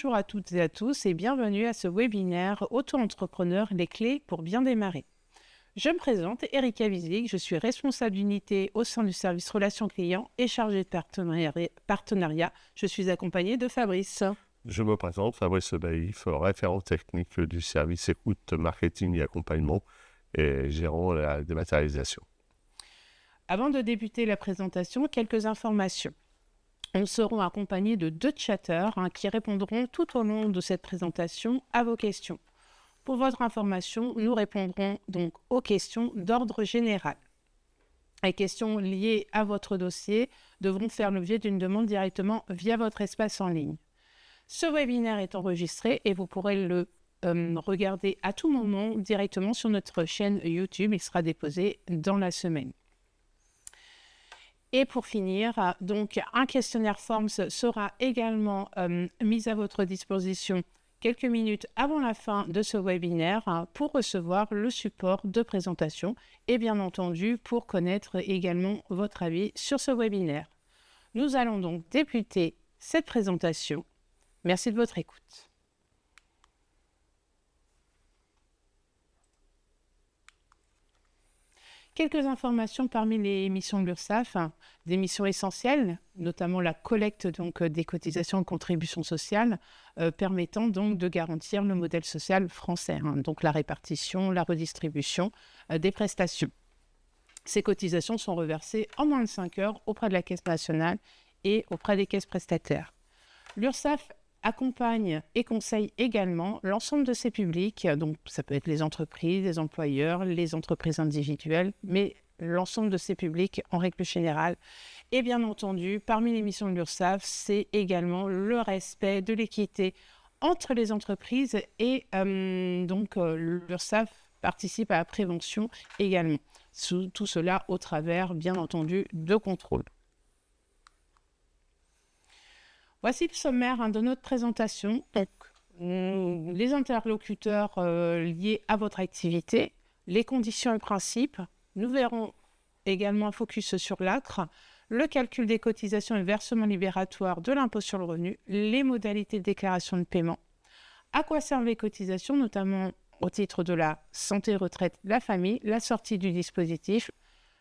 Bonjour à toutes et à tous et bienvenue à ce webinaire Auto-entrepreneur, les clés pour bien démarrer. Je me présente, Erika Wiesig, je suis responsable d'unité au sein du service relations clients et chargée de partenariat. Je suis accompagnée de Fabrice. Je me présente, Fabrice Baïf, référent technique du service écoute, marketing et accompagnement et gérant la dématérialisation. Avant de débuter la présentation, quelques informations. Nous serons accompagnés de 2 chatteurs qui répondront tout au long de cette présentation à vos questions. Pour votre information, nous répondrons donc aux questions d'ordre général. Les questions liées à votre dossier devront faire l'objet d'une demande directement via votre espace en ligne. Ce webinaire est enregistré et vous pourrez le regarder à tout moment directement sur notre chaîne YouTube. Il sera déposé dans la semaine. Et pour finir, donc un questionnaire Forms sera également mis à votre disposition quelques minutes avant la fin de ce webinaire pour recevoir le support de présentation et bien entendu pour connaître également votre avis sur ce webinaire. Nous allons donc débuter cette présentation. Merci de votre écoute. Quelques informations parmi les missions de l'URSSAF, des missions essentielles, notamment la collecte des cotisations et contributions sociales, permettant donc de garantir le modèle social français, donc la répartition, la redistribution des prestations. Ces cotisations sont reversées en moins de 5 heures auprès de la Caisse nationale et auprès des caisses prestataires. L'URSSAF accompagne et conseille également l'ensemble de ces publics, donc ça peut être les entreprises, les employeurs, les entreprises individuelles, mais l'ensemble de ces publics en règle générale. Et bien entendu, parmi les missions de l'URSSAF, c'est également le respect de l'équité entre les entreprises et l'URSSAF participe à la prévention également. Tout cela au travers, bien entendu, de contrôles. Voici le sommaire de notre présentation. Donc, les interlocuteurs liés à votre activité, les conditions et principes. Nous verrons également un focus sur l'ACRE, le calcul des cotisations et versements libératoires de l'impôt sur le revenu, les modalités de déclaration de paiement, à quoi servent les cotisations, notamment au titre de la santé, retraite, la famille, la sortie du dispositif,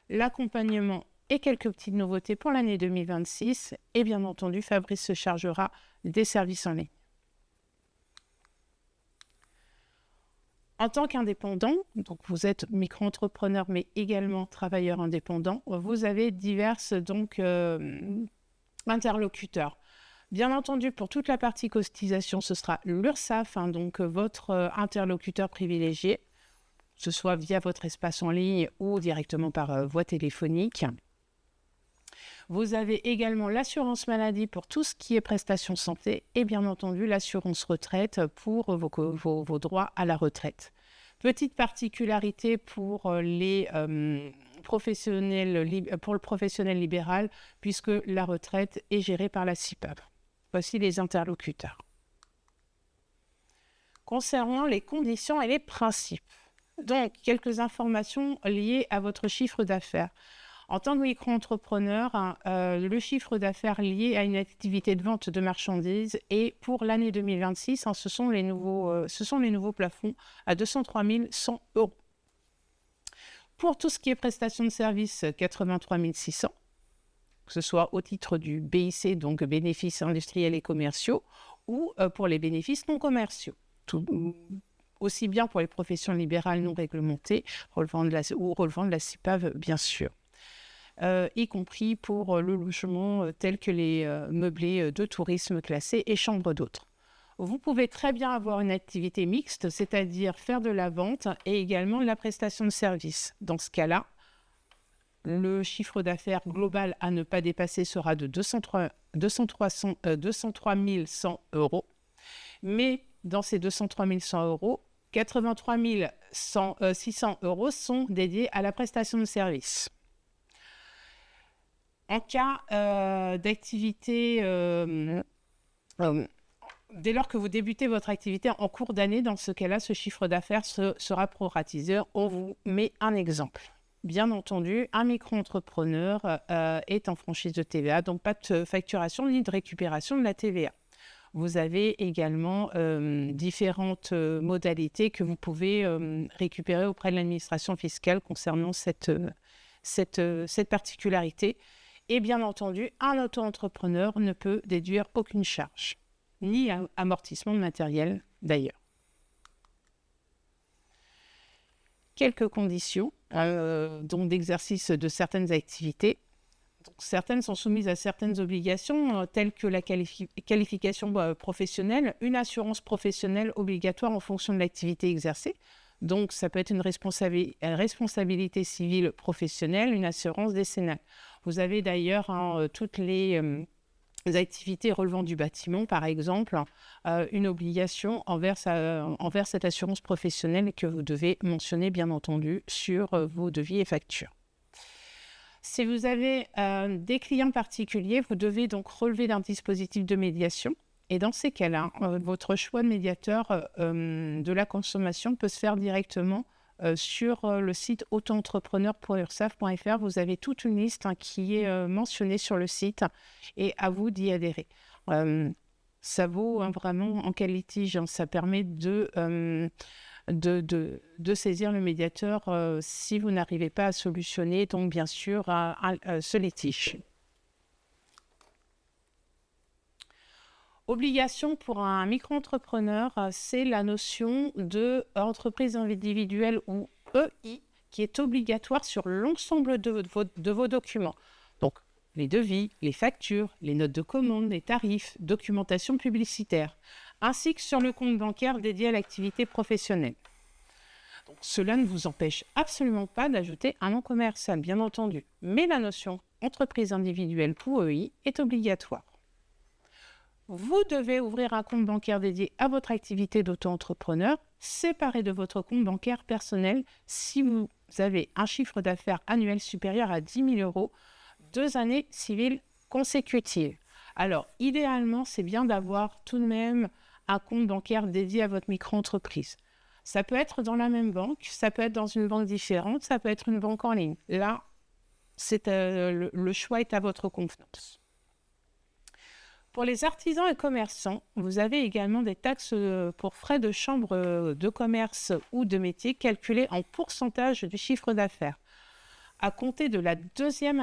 l'accompagnement et quelques petites nouveautés pour l'année 2026. Et bien entendu, Fabrice se chargera des services en ligne. En tant qu'indépendant, donc vous êtes micro-entrepreneur mais également travailleur indépendant, vous avez diverses interlocuteurs. Bien entendu, pour toute la partie cotisation, ce sera l'URSSAF, donc votre interlocuteur privilégié, que ce soit via votre espace en ligne ou directement par voie téléphonique. Vous avez également l'assurance maladie pour tout ce qui est prestations santé et bien entendu l'assurance retraite pour vos droits à la retraite. Petite particularité pour les professionnels, pour le professionnel libéral, puisque la retraite est gérée par la CIPAV. Voici les interlocuteurs. Concernant les conditions et les principes, donc quelques informations liées à votre chiffre d'affaires. En tant que micro-entrepreneur, le chiffre d'affaires lié à une activité de vente de marchandises et pour l'année 2026, ce sont les nouveaux plafonds à 203 100 €. Pour tout ce qui est prestations de services, 83 600, que ce soit au titre du BIC, donc bénéfices industriels et commerciaux, ou pour les bénéfices non commerciaux. Aussi bien pour les professions libérales non réglementées relevant de la CIPAV, bien sûr. Y compris pour le logement tel que les meublés de tourisme classés et chambres d'hôtes. Vous pouvez très bien avoir une activité mixte, c'est-à-dire faire de la vente et également de la prestation de services. Dans ce cas-là, le chiffre d'affaires global à ne pas dépasser sera de 203 100 €. Mais dans ces 203 100 €, 83 600 € sont dédiés à la prestation de services. En cas d'activité, dès lors que vous débutez votre activité en cours d'année, dans ce cas-là, ce chiffre d'affaires sera proratisé. On vous met un exemple. Bien entendu, un micro-entrepreneur est en franchise de TVA, donc pas de facturation ni de récupération de la TVA. Vous avez également différentes modalités que vous pouvez récupérer auprès de l'administration fiscale concernant cette particularité. Et bien entendu, un auto-entrepreneur ne peut déduire aucune charge, ni amortissement de matériel d'ailleurs. Quelques conditions donc d'exercice de certaines activités. Donc, certaines sont soumises à certaines obligations, telles que la qualification professionnelle, une assurance professionnelle obligatoire en fonction de l'activité exercée. Donc, ça peut être une responsabilité civile professionnelle, une assurance décennale. Vous avez d'ailleurs toutes les activités relevant du bâtiment, par exemple, une obligation envers cette assurance professionnelle que vous devez mentionner, bien entendu, sur vos devis et factures. Si vous avez des clients particuliers, vous devez donc relever d'un dispositif de médiation. Et dans ces cas-là, votre choix de médiateur de la consommation peut se faire directement sur le site auto-entrepreneur.ursaf.fr. Vous avez toute une liste qui est mentionnée sur le site et à vous d'y adhérer. Ça vaut vraiment en cas de litige. Ça permet de saisir le médiateur si vous n'arrivez pas à solutionner, donc bien sûr, ce litige. Obligation pour un micro-entrepreneur, c'est la notion d'entreprise individuelle ou EI qui est obligatoire sur l'ensemble de vos documents. Donc, les devis, les factures, les notes de commande, les tarifs, documentation publicitaire, ainsi que sur le compte bancaire dédié à l'activité professionnelle. Donc, cela ne vous empêche absolument pas d'ajouter un nom commercial, bien entendu, mais la notion entreprise individuelle ou EI est obligatoire. Vous devez ouvrir un compte bancaire dédié à votre activité d'auto-entrepreneur, séparé de votre compte bancaire personnel si vous avez un chiffre d'affaires annuel supérieur à 10 000 €, 2 années civiles consécutives. Alors, idéalement, c'est bien d'avoir tout de même un compte bancaire dédié à votre micro-entreprise. Ça peut être dans la même banque, ça peut être dans une banque différente, ça peut être une banque en ligne. Là, le choix est à votre convenance. Pour les artisans et commerçants, vous avez également des taxes pour frais de chambre de commerce ou de métier calculées en pourcentage du chiffre d'affaires à compter de la deuxième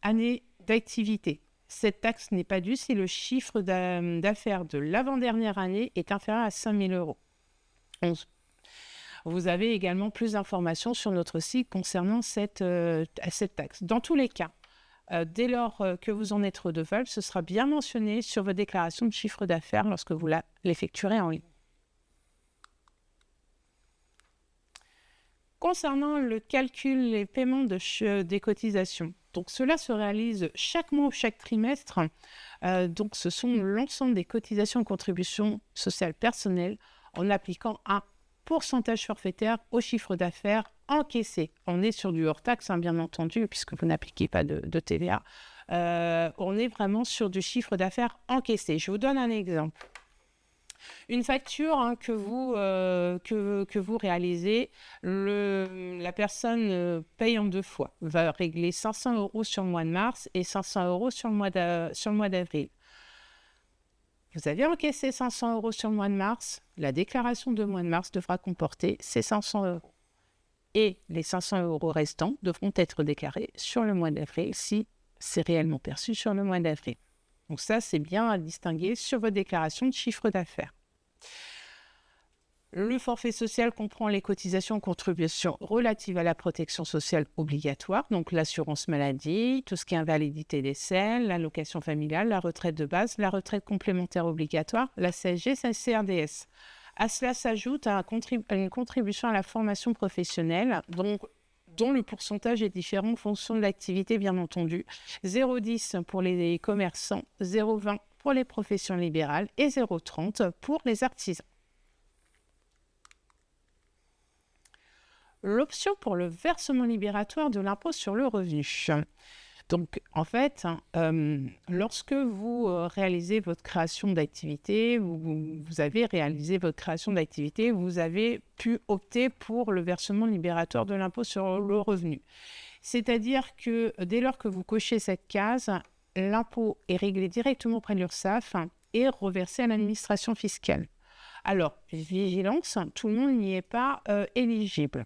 année d'activité. Cette taxe n'est pas due si le chiffre d'affaires de l'avant-dernière année est inférieur à 5 000 €. Vous avez également plus d'informations sur notre site concernant cette taxe. Dans tous les cas, dès lors que vous en êtes redevable, ce sera bien mentionné sur vos déclarations de chiffre d'affaires lorsque vous l'effectuerez en ligne. Concernant le calcul et paiement des cotisations, donc cela se réalise chaque mois ou chaque trimestre. Donc ce sont l'ensemble des cotisations et contributions sociales personnelles en appliquant un pourcentage forfaitaire au chiffre d'affaires encaissé. On est sur du hors-taxe, bien entendu, puisque vous n'appliquez pas de TVA. On est vraiment sur du chiffre d'affaires encaissé. Je vous donne un exemple. Une facture que vous réalisez, la personne paye en 2 fois, va régler 500 € sur le mois de mars et 500 € sur le mois d'avril. Vous avez encaissé 500 € sur le mois de mars, la déclaration de mois de mars devra comporter ces 500 €. Et les 500 € restants devront être déclarés sur le mois d'avril si c'est réellement perçu sur le mois d'avril. Donc ça, c'est bien à distinguer sur votre déclaration de chiffre d'affaires. Le forfait social comprend les cotisations et contributions relatives à la protection sociale obligatoire, donc l'assurance maladie, tout ce qui est invalidité décès, l'allocation familiale, la retraite de base, la retraite complémentaire obligatoire, la CSG, la CRDS. À cela s'ajoute une contribution à la formation professionnelle, dont le pourcentage est différent en fonction de l'activité, bien entendu. 0,10 pour les commerçants, 0,20 pour les professions libérales et 0,30 pour les artisans. L'option pour le versement libératoire de l'impôt sur le revenu. Donc, en fait, lorsque vous réalisez votre création d'activité, vous avez réalisé votre création d'activité, vous avez pu opter pour le versement libératoire de l'impôt sur le revenu. C'est-à-dire que dès lors que vous cochez cette case, l'impôt est réglé directement auprès de l'URSSAF et reversé à l'administration fiscale. Alors, vigilance, tout le monde n'y est pas éligible.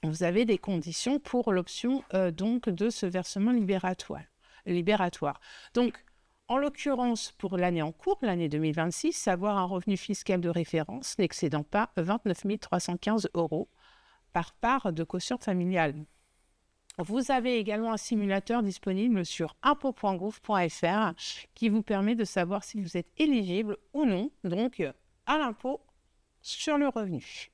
Vous avez des conditions pour l'option donc de ce versement libératoire. Donc, en l'occurrence, pour l'année en cours, l'année 2026, avoir un revenu fiscal de référence n'excédant pas 29 315 € par part de quotient familial. Vous avez également un simulateur disponible sur impôt.gouv.fr qui vous permet de savoir si vous êtes éligible ou non, donc à l'impôt sur le revenu.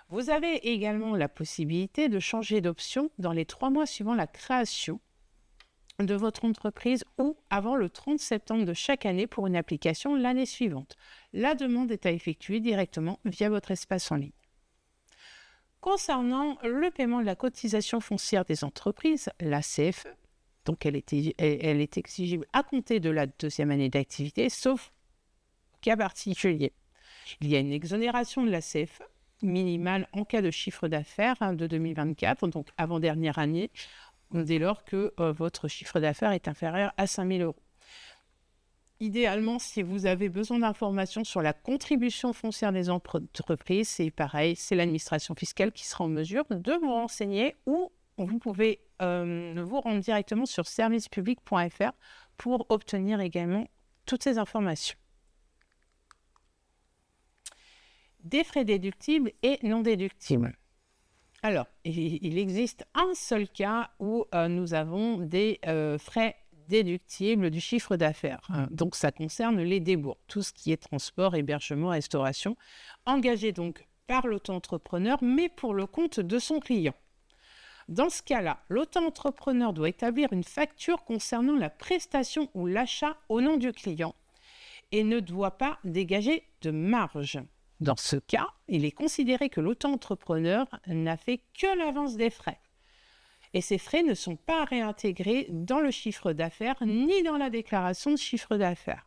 Vous avez également la possibilité de changer d'option dans les 3 mois suivant la création de votre entreprise ou avant le 30 septembre de chaque année pour une application l'année suivante. La demande est à effectuer directement via votre espace en ligne. Concernant le paiement de la cotisation foncière des entreprises, la CFE, donc elle est exigible à compter de la 2e année d'activité, sauf cas particulier. Il y a une exonération de la CFE minimale en cas de chiffre d'affaires de 2024, donc avant-dernière année, dès lors que votre chiffre d'affaires est inférieur à 5 000 €. Idéalement, si vous avez besoin d'informations sur la contribution foncière des entreprises, c'est pareil, c'est l'administration fiscale qui sera en mesure de vous renseigner ou vous pouvez vous rendre directement sur servicepublic.fr pour obtenir également toutes ces informations. Des frais déductibles et non déductibles. Alors, il existe un seul cas où nous avons des frais déductibles du chiffre d'affaires. Donc, ça concerne les débours, tout ce qui est transport, hébergement, restauration, engagé donc par l'auto-entrepreneur, mais pour le compte de son client. Dans ce cas-là, l'auto-entrepreneur doit établir une facture concernant la prestation ou l'achat au nom du client et ne doit pas dégager de marge. Dans ce cas, il est considéré que l'auto-entrepreneur n'a fait que l'avance des frais. Et ces frais ne sont pas réintégrés dans le chiffre d'affaires ni dans la déclaration de chiffre d'affaires.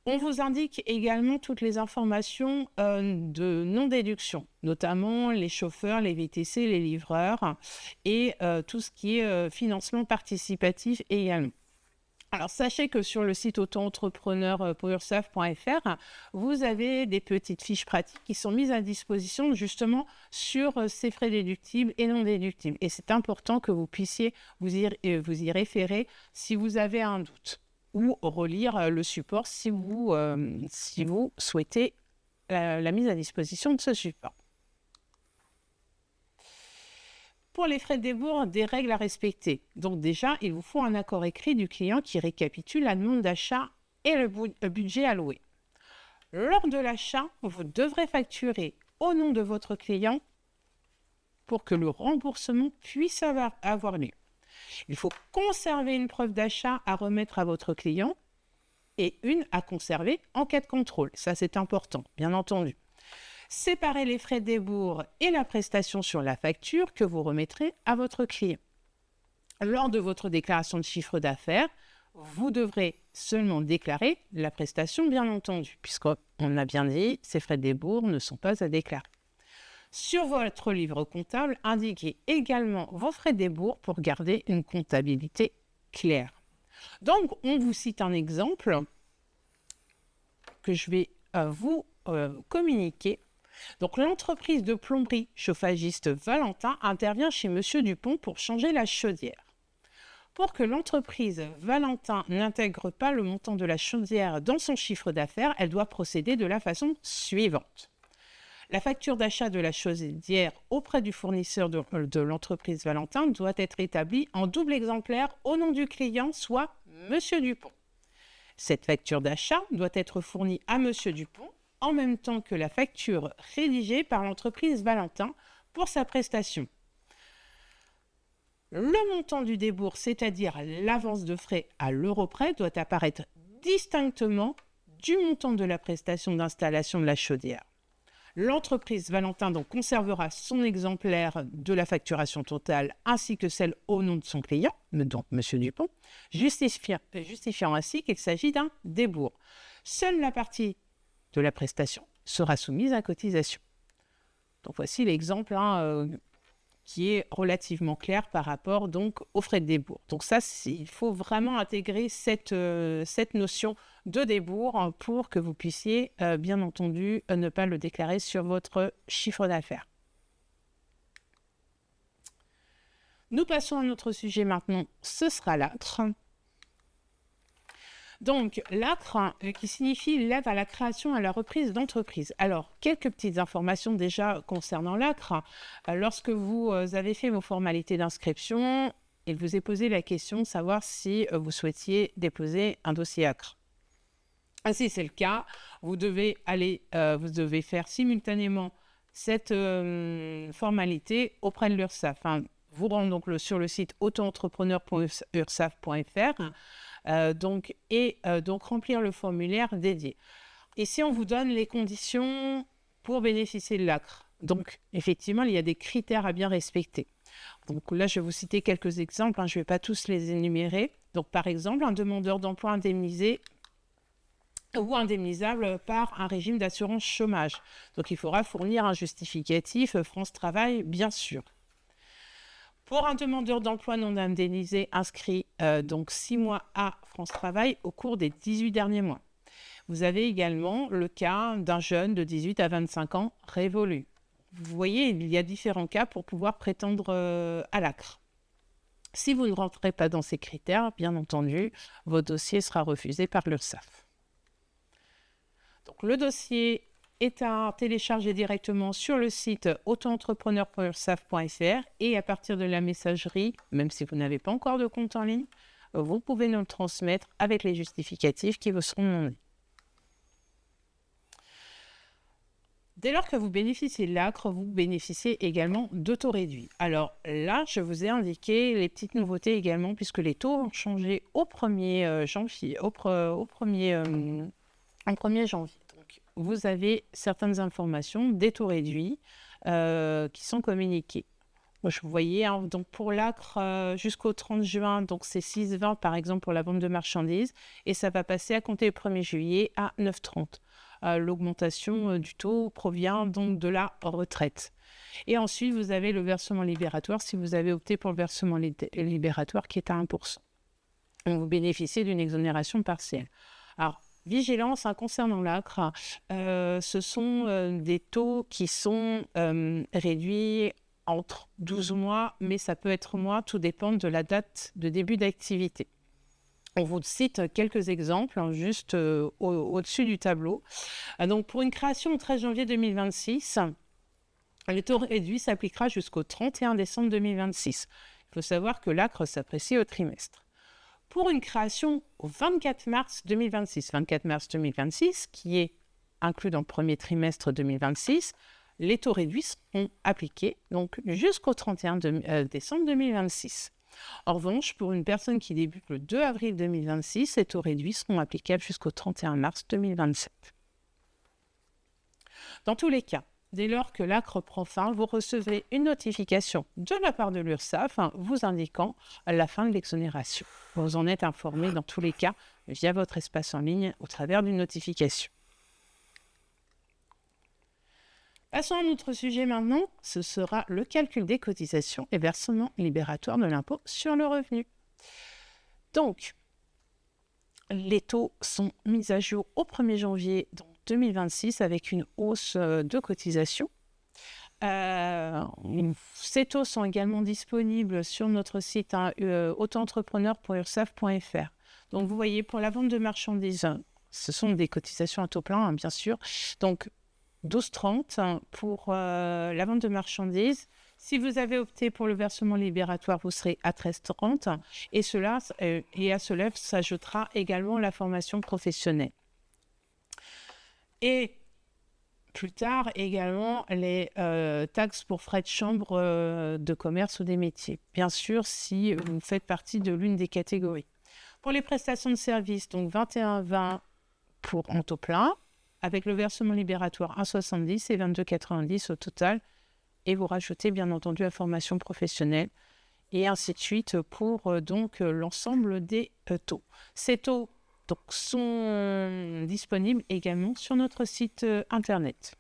On vous indique également toutes les informations de non-déduction, notamment les chauffeurs, les VTC, les livreurs et tout ce qui est financement participatif également. Alors, sachez que sur le site auto-entrepreneur.ursaf.fr, vous avez des petites fiches pratiques qui sont mises à disposition justement sur ces frais déductibles et non déductibles. Et c'est important que vous puissiez vous y référer si vous avez un doute ou relire le support si vous souhaitez la mise à disposition de ce support. Pour les frais de débours, des règles à respecter. Donc déjà, il vous faut un accord écrit du client qui récapitule la demande d'achat et le budget alloué. Lors de l'achat, vous devrez facturer au nom de votre client pour que le remboursement puisse avoir lieu. Il faut conserver une preuve d'achat à remettre à votre client et une à conserver en cas de contrôle. Ça, c'est important, bien entendu. Séparez les frais de débours et la prestation sur la facture que vous remettrez à votre client. Lors de votre déclaration de chiffre d'affaires, vous devrez seulement déclarer la prestation, bien entendu, puisqu'on a bien dit, ces frais de débours ne sont pas à déclarer. Sur votre livre comptable, indiquez également vos frais de débours pour garder une comptabilité claire. Donc, on vous cite un exemple que je vais vous communiquer. Donc, l'entreprise de plomberie chauffagiste Valentin intervient chez Monsieur Dupont pour changer la chaudière. Pour que l'entreprise Valentin n'intègre pas le montant de la chaudière dans son chiffre d'affaires, elle doit procéder de la façon suivante. La facture d'achat de la chaudière auprès du fournisseur de l'entreprise Valentin doit être établie en double exemplaire au nom du client, soit Monsieur Dupont. Cette facture d'achat doit être fournie à Monsieur Dupont en même temps que la facture rédigée par l'entreprise Valentin pour sa prestation. Le montant du débours, c'est-à-dire l'avance de frais à l'euro près, doit apparaître distinctement du montant de la prestation d'installation de la chaudière. L'entreprise Valentin donc conservera son exemplaire de la facturation totale ainsi que celle au nom de son client, donc M. Dupont, justifiant ainsi qu'il s'agit d'un débours. Seule la partie de la prestation sera soumise à cotisation. Donc voici l'exemple qui est relativement clair par rapport donc aux frais de débours. Donc ça, il faut vraiment intégrer cette notion de débours pour que vous puissiez, bien entendu, ne pas le déclarer sur votre chiffre d'affaires. Nous passons à notre sujet maintenant, ce sera l'ACRE. Donc, l'ACRE, qui signifie l'aide à la création et à la reprise d'entreprise. Alors, quelques petites informations déjà concernant l'ACRE. Lorsque vous avez fait vos formalités d'inscription, il vous est posé la question de savoir si vous souhaitiez déposer un dossier ACRE. Si c'est le cas, vous devez faire simultanément cette formalité auprès de l'URSSAF. Enfin, vous rendez donc sur le site auto-entrepreneur.ursaf.fr donc remplir le formulaire dédié. Ici, on vous donne les conditions pour bénéficier de l'ACRE. Donc, effectivement, il y a des critères à bien respecter. Donc là, je vais vous citer quelques exemples, je ne vais pas tous les énumérer. Donc, par exemple, un demandeur d'emploi indemnisé ou indemnisable par un régime d'assurance chômage. Donc, il faudra fournir un justificatif France Travail, bien sûr. Pour un demandeur d'emploi non indemnisé inscrit donc 6 mois à France Travail au cours des 18 derniers mois. Vous avez également le cas d'un jeune de 18 à 25 ans révolu. Vous voyez, il y a différents cas pour pouvoir prétendre à l'ACRE. Si vous ne rentrez pas dans ces critères, bien entendu, votre dossier sera refusé par l'URSSAF. Donc, le dossier est à télécharger directement sur le site auto-entrepreneur.ursaf.fr et à partir de la messagerie, même si vous n'avez pas encore de compte en ligne, vous pouvez nous le transmettre avec les justificatifs qui vous seront demandés. Dès lors que vous bénéficiez de l'ACRE, vous bénéficiez également de taux réduits. Alors là, je vous ai indiqué les petites nouveautés également, puisque les taux ont changé au 1er janvier. Donc, vous avez certaines informations, des taux réduits qui sont communiqués. Moi, je vous voyais, donc pour l'ACRE jusqu'au 30 juin, donc c'est 6,20 par exemple pour la vente de marchandises, et ça va passer à compter le 1er juillet à 9,30. L'augmentation du taux provient donc de la retraite. Et ensuite, vous avez le versement libératoire, si vous avez opté pour le versement libératoire qui est à 1%. Donc, vous bénéficiez d'une exonération partielle. Alors, vigilance concernant l'ACRE, ce sont des taux qui sont réduits entre 12 mois, mais ça peut être moins, tout dépend de la date de début d'activité. On vous cite quelques exemples, juste au-dessus du tableau. Donc, pour une création au 13 janvier 2026, le taux réduit s'appliquera jusqu'au 31 décembre 2026. Il faut savoir que l'ACRE s'apprécie au trimestre. Pour une création au 24 mars 2026, qui est inclus dans le premier trimestre 2026, les taux réduits seront appliqués donc jusqu'au 31 décembre 2026. En revanche, pour une personne qui débute le 2 avril 2026, les taux réduits seront applicables jusqu'au 31 mars 2027. Dans tous les cas, dès lors que l'ACRE prend fin, vous recevrez une notification de la part de l'URSSAF vous indiquant la fin de l'exonération. Vous en êtes informé dans tous les cas via votre espace en ligne au travers d'une notification. Passons à notre sujet maintenant, ce sera le calcul des cotisations et versements libératoires de l'impôt sur le revenu. Donc, les taux sont mis à jour au 1er janvier 2026 avec une hausse de cotisation. Ces taux sont également disponibles sur notre site auto-entrepreneur.ursaf.fr. Donc, vous voyez, pour la vente de marchandises, ce sont des cotisations à taux plein, bien sûr. Donc, 12,30 pour la vente de marchandises. Si vous avez opté pour le versement libératoire, vous serez à 13,30 et à cela s'ajoutera également la formation professionnelle. Et plus tard également les taxes pour frais de chambre de commerce ou des métiers. Bien sûr, si vous faites partie de l'une des catégories. Pour les prestations de services, donc 21,20 pour en taux plein, avec le versement libératoire 1,70 et 22,90 au total. Et vous rajoutez bien entendu la formation professionnelle et ainsi de suite pour donc l'ensemble des taux. Ces taux donc, sont disponibles également sur notre site internet.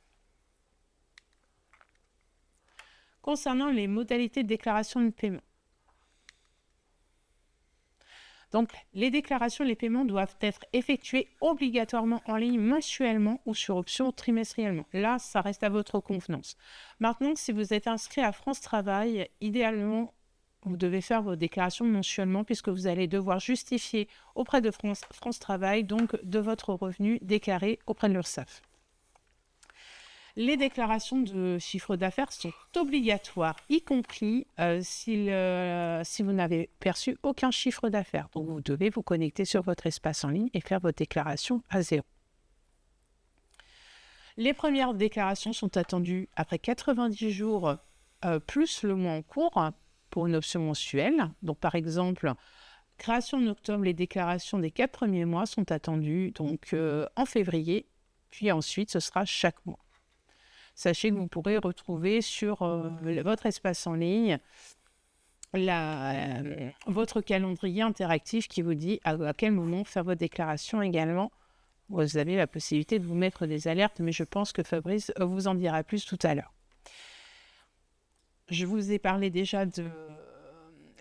Concernant les modalités de déclaration de paiement. Donc, les déclarations et les paiements doivent être effectués obligatoirement en ligne mensuellement ou sur option trimestriellement. Là, ça reste à votre convenance. Maintenant, si vous êtes inscrit à France Travail, idéalement, vous devez faire vos déclarations mensuellement puisque vous allez devoir justifier auprès de France Travail donc de votre revenu déclaré auprès de l'URSSAF. Les déclarations de chiffre d'affaires sont obligatoires, y compris si vous n'avez perçu aucun chiffre d'affaires. Donc, vous devez vous connecter sur votre espace en ligne et faire votre déclaration à zéro. Les premières déclarations sont attendues après 90 jours plus le mois en cours pour une option mensuelle. Donc, par exemple, création en octobre, les déclarations des 4 premiers mois sont attendues donc, en février, puis ensuite, ce sera chaque mois. Sachez que vous pourrez retrouver sur votre espace en ligne votre calendrier interactif qui vous dit à quel moment faire votre déclaration également. Vous avez la possibilité de vous mettre des alertes, mais je pense que Fabrice vous en dira plus tout à l'heure. Je vous ai parlé déjà de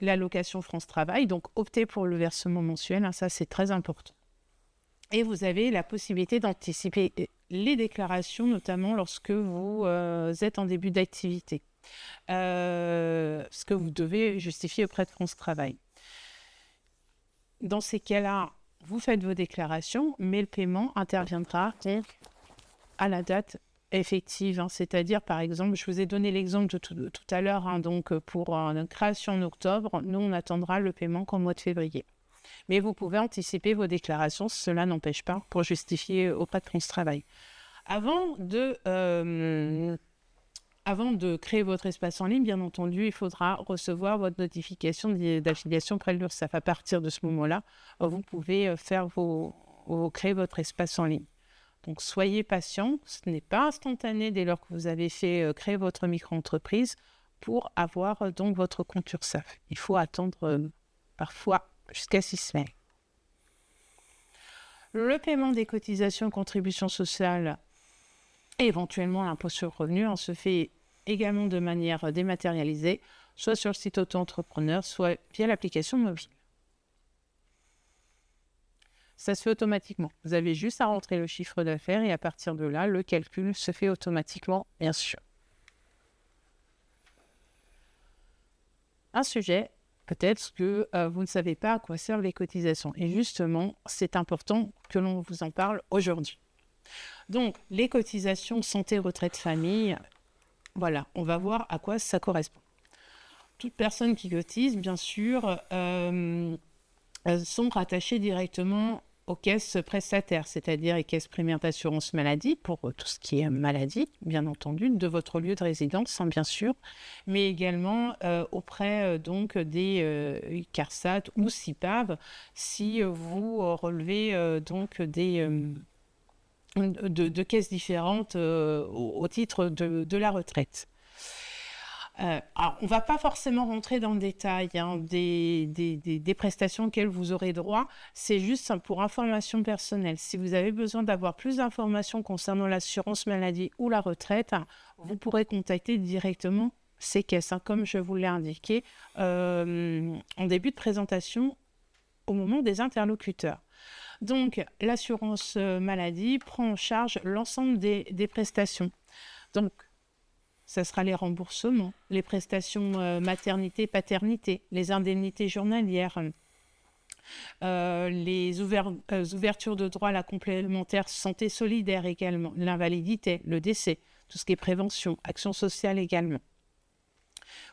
l'allocation France Travail, donc optez pour le versement mensuel, hein, ça c'est très important. Et vous avez la possibilité d'anticiper les déclarations, notamment lorsque vous êtes en début d'activité. Ce que vous devez justifier auprès de France Travail. Dans ces cas-là, vous faites vos déclarations, mais le paiement interviendra donc à la date effective. Hein, c'est-à-dire, par exemple, je vous ai donné l'exemple de tout à l'heure, hein, donc pour une création en octobre, nous, on attendra le paiement qu'en mois de février. Mais vous pouvez anticiper vos déclarations, cela n'empêche pas, pour justifier auprès de France Travail. Avant de créer votre espace en ligne, bien entendu, il faudra recevoir votre notification d'affiliation auprès de l'URSSAF. À partir de ce moment-là, vous pouvez créer votre espace en ligne. Donc, soyez patient. Ce n'est pas instantané dès lors que vous avez fait créer votre micro-entreprise pour avoir donc votre compte URSSAF. Il faut attendre parfois jusqu'à 6 semaines. Le paiement des cotisations et contributions sociales et éventuellement l'impôt sur le revenu se fait également de manière dématérialisée, soit sur le site auto-entrepreneur, soit via l'application mobile. Ça se fait automatiquement. Vous avez juste à rentrer le chiffre d'affaires et à partir de là, le calcul se fait automatiquement, bien sûr. Un sujet, peut-être que vous ne savez pas à quoi servent les cotisations. Et justement, c'est important que l'on vous en parle aujourd'hui. Donc, les cotisations santé, retraite, famille, voilà, on va voir à quoi ça correspond. Toute personne qui cotise, bien sûr, sont rattachées directement aux caisses prestataires, c'est-à-dire les caisses primaires d'assurance maladie, pour tout ce qui est maladie, bien entendu, de votre lieu de résidence, hein, bien sûr, mais également auprès donc des CARSAT ou CIPAV, si vous relevez donc de caisses différentes au titre de la retraite. Alors, on ne va pas forcément rentrer dans le détail des prestations auxquelles vous aurez droit. C'est juste pour information personnelle. Si vous avez besoin d'avoir plus d'informations concernant l'assurance maladie ou la retraite, vous pourrez contacter directement ces caisses, comme je vous l'ai indiqué en début de présentation au moment des interlocuteurs. Donc, l'assurance maladie prend en charge l'ensemble des prestations. Donc, ça sera les remboursements, les prestations maternité, paternité, les indemnités journalières, les ouvertures de droit à la complémentaire santé solidaire également, l'invalidité, le décès, tout ce qui est prévention, action sociale également.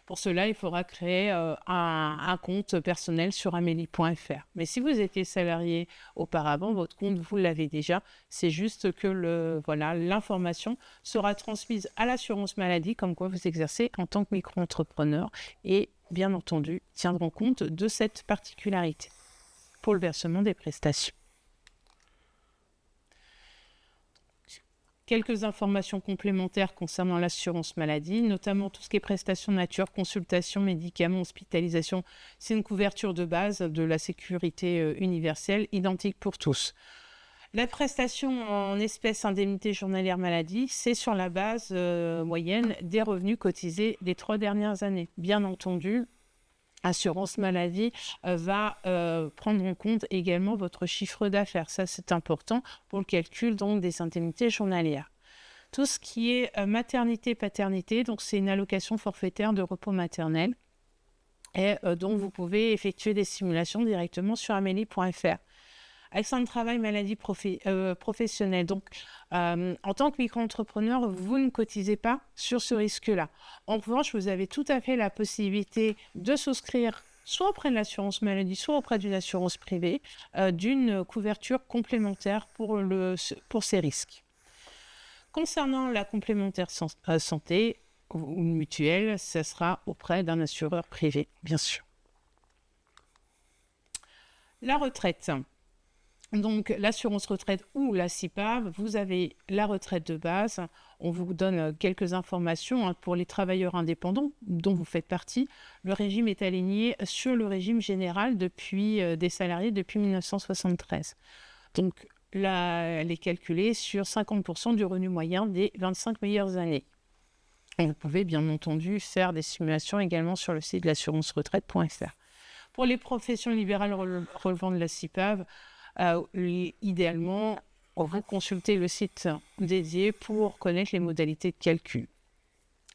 Pour cela, il faudra créer un compte personnel sur amélie.fr. Mais si vous étiez salarié auparavant, votre compte, vous l'avez déjà. C'est juste que l'information sera transmise à l'assurance maladie, comme quoi vous exercez en tant que micro-entrepreneur. Et bien entendu, tiendront compte de cette particularité pour le versement des prestations. Quelques informations complémentaires concernant l'assurance maladie, notamment tout ce qui est prestations nature, consultation, médicaments, hospitalisation. C'est une couverture de base de la sécurité universelle, identique pour tous. La prestation en espèces indemnité journalière maladie, c'est sur la base moyenne des revenus cotisés des 3 dernières années. Bien entendu, Assurance maladie va prendre en compte également votre chiffre d'affaires. Ça, c'est important pour le calcul donc, des indemnités journalières. Tout ce qui est maternité-paternité, donc c'est une allocation forfaitaire de repos maternel et dont vous pouvez effectuer des simulations directement sur amélie.fr. Accident de travail, maladie professionnelle. Donc, en tant que micro-entrepreneur, vous ne cotisez pas sur ce risque-là. En revanche, vous avez tout à fait la possibilité de souscrire soit auprès de l'assurance maladie, soit auprès d'une assurance privée, d'une couverture complémentaire pour ces risques. Concernant la complémentaire santé ou mutuelle, ce sera auprès d'un assureur privé, bien sûr. La retraite. Donc, l'assurance retraite ou la CIPAV, vous avez la retraite de base. On vous donne quelques informations pour les travailleurs indépendants dont vous faites partie. Le régime est aligné sur le régime général des salariés depuis 1973. Donc, là, elle est calculée sur 50% du revenu moyen des 25 meilleures années. Et vous pouvez bien entendu faire des simulations également sur le site de l'assurance-retraite.fr. Pour les professions libérales relevant de la CIPAV, idéalement, vous consultez le site dédié pour connaître les modalités de calcul.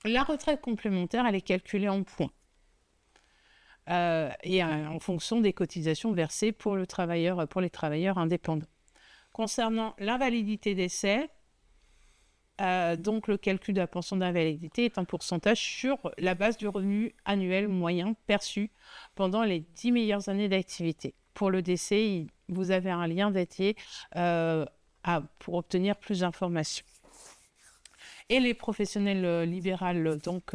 La retraite complémentaire, elle est calculée en points et en fonction des cotisations versées pour les travailleurs indépendants. Concernant l'invalidité d'essai, donc le calcul de la pension d'invalidité est un pourcentage sur la base du revenu annuel moyen perçu pendant les 10 meilleures années d'activité. Pour le décès, vous avez un lien dédié pour obtenir plus d'informations. Et les professionnels libéraux, donc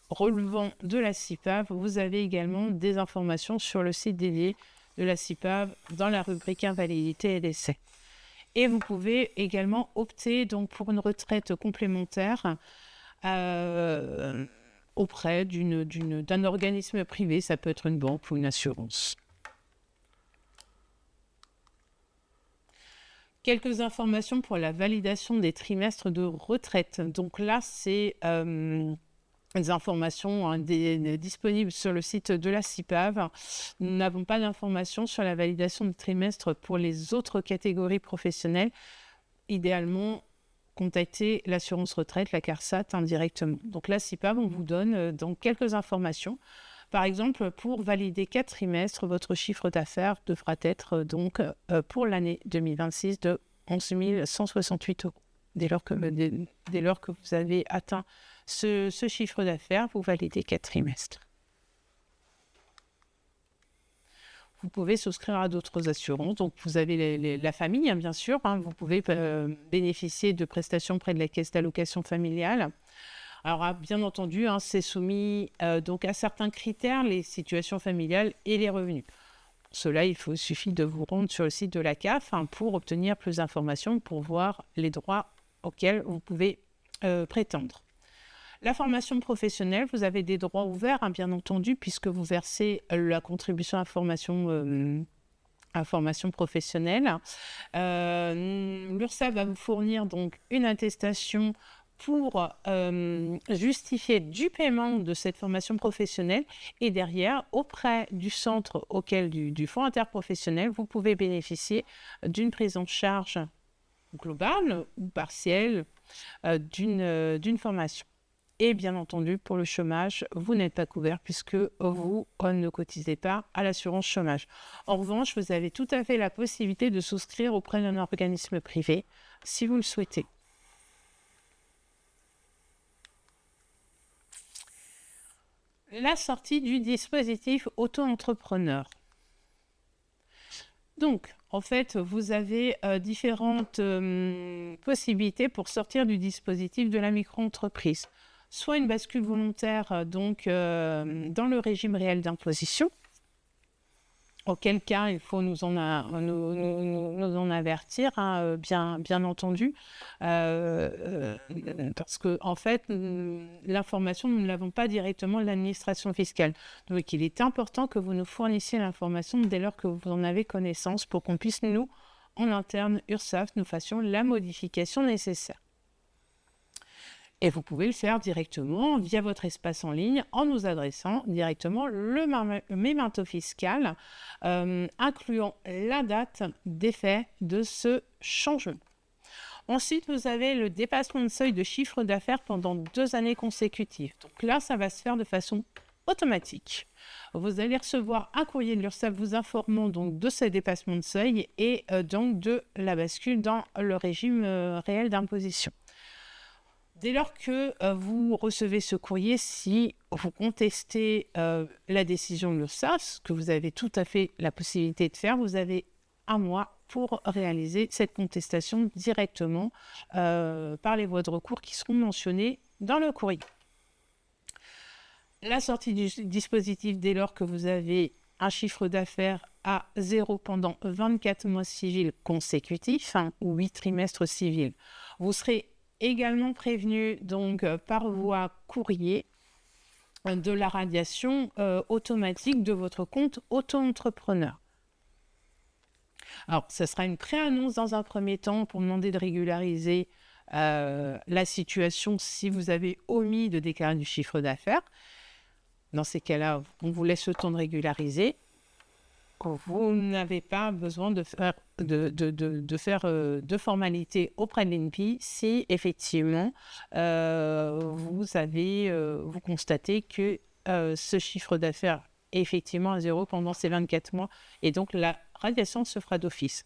relevant de la CIPAV, vous avez également des informations sur le site dédié de la CIPAV dans la rubrique invalidité et décès. Et vous pouvez également opter donc, pour une retraite complémentaire auprès d'un organisme privé. Ça peut être une banque ou une assurance. Quelques informations pour la validation des trimestres de retraite. Donc là, c'est des informations disponibles sur le site de la CIPAV. Nous n'avons pas d'informations sur la validation de trimestres pour les autres catégories professionnelles. Idéalement, contactez l'assurance retraite, la CARSAT, indirectement. Donc la CIPAV, on vous donne donc quelques informations. Par exemple, pour valider 4 trimestres, votre chiffre d'affaires devra être donc pour l'année 2026 de 11 168 €. Dès lors que vous avez atteint ce chiffre d'affaires, vous validez 4 trimestres. Vous pouvez souscrire à d'autres assurances. Donc, vous avez la famille, bien sûr. Vous pouvez bénéficier de prestations près de la caisse d'allocation familiale. Alors, bien entendu, c'est soumis donc à certains critères, les situations familiales et les revenus. Pour cela, il suffit de vous rendre sur le site de la CAF pour obtenir plus d'informations, pour voir les droits auxquels vous pouvez prétendre. La formation professionnelle, vous avez des droits ouverts, bien entendu, puisque vous versez la contribution à formation professionnelle. L'URSSAF va vous fournir donc une attestation pour justifier du paiement de cette formation professionnelle, et derrière, auprès du centre du fonds interprofessionnel, vous pouvez bénéficier d'une prise en charge globale ou partielle d'une formation. Et bien entendu, pour le chômage, vous n'êtes pas couvert puisque vous ne cotisez pas à l'assurance chômage. En revanche, vous avez tout à fait la possibilité de souscrire auprès d'un organisme privé si vous le souhaitez. La sortie du dispositif auto-entrepreneur. Donc, en fait, vous avez différentes possibilités pour sortir du dispositif de la micro-entreprise. Soit une bascule volontaire dans le régime réel d'imposition, auquel cas il faut nous en avertir, bien entendu, parce que en fait, l'information, nous ne l'avons pas directement de l'administration fiscale. Donc, il est important que vous nous fournissiez l'information dès lors que vous en avez connaissance pour qu'on puisse nous en interne URSSAF, nous fassions la modification nécessaire. Et vous pouvez le faire directement via votre espace en ligne en nous adressant directement le memento fiscal, incluant la date d'effet de ce changement. Ensuite, vous avez le dépassement de seuil de chiffre d'affaires pendant 2 années consécutives. Donc là, ça va se faire de façon automatique. Vous allez recevoir un courrier de l'URSSAF vous informant donc de ce dépassement de seuil et donc de la bascule dans le régime réel d'imposition. Dès lors que vous recevez ce courrier, si vous contestez la décision de l'URSSAF, ce que vous avez tout à fait la possibilité de faire, vous avez 1 mois pour réaliser cette contestation directement par les voies de recours qui seront mentionnées dans le courrier. La sortie du dispositif dès lors que vous avez un chiffre d'affaires à 0 pendant 24 mois civils consécutifs ou 8 trimestres civils. Vous serez également prévenu donc par voie courrier de la radiation automatique de votre compte auto-entrepreneur. Alors, ce sera une pré-annonce dans un premier temps pour demander de régulariser la situation si vous avez omis de déclarer du chiffre d'affaires. Dans ces cas-là, on vous laisse le temps de régulariser. Vous n'avez pas besoin de faire de formalités auprès de l'INPI si effectivement vous constatez que ce chiffre d'affaires est effectivement à 0 pendant ces 24 mois et donc la radiation se fera d'office.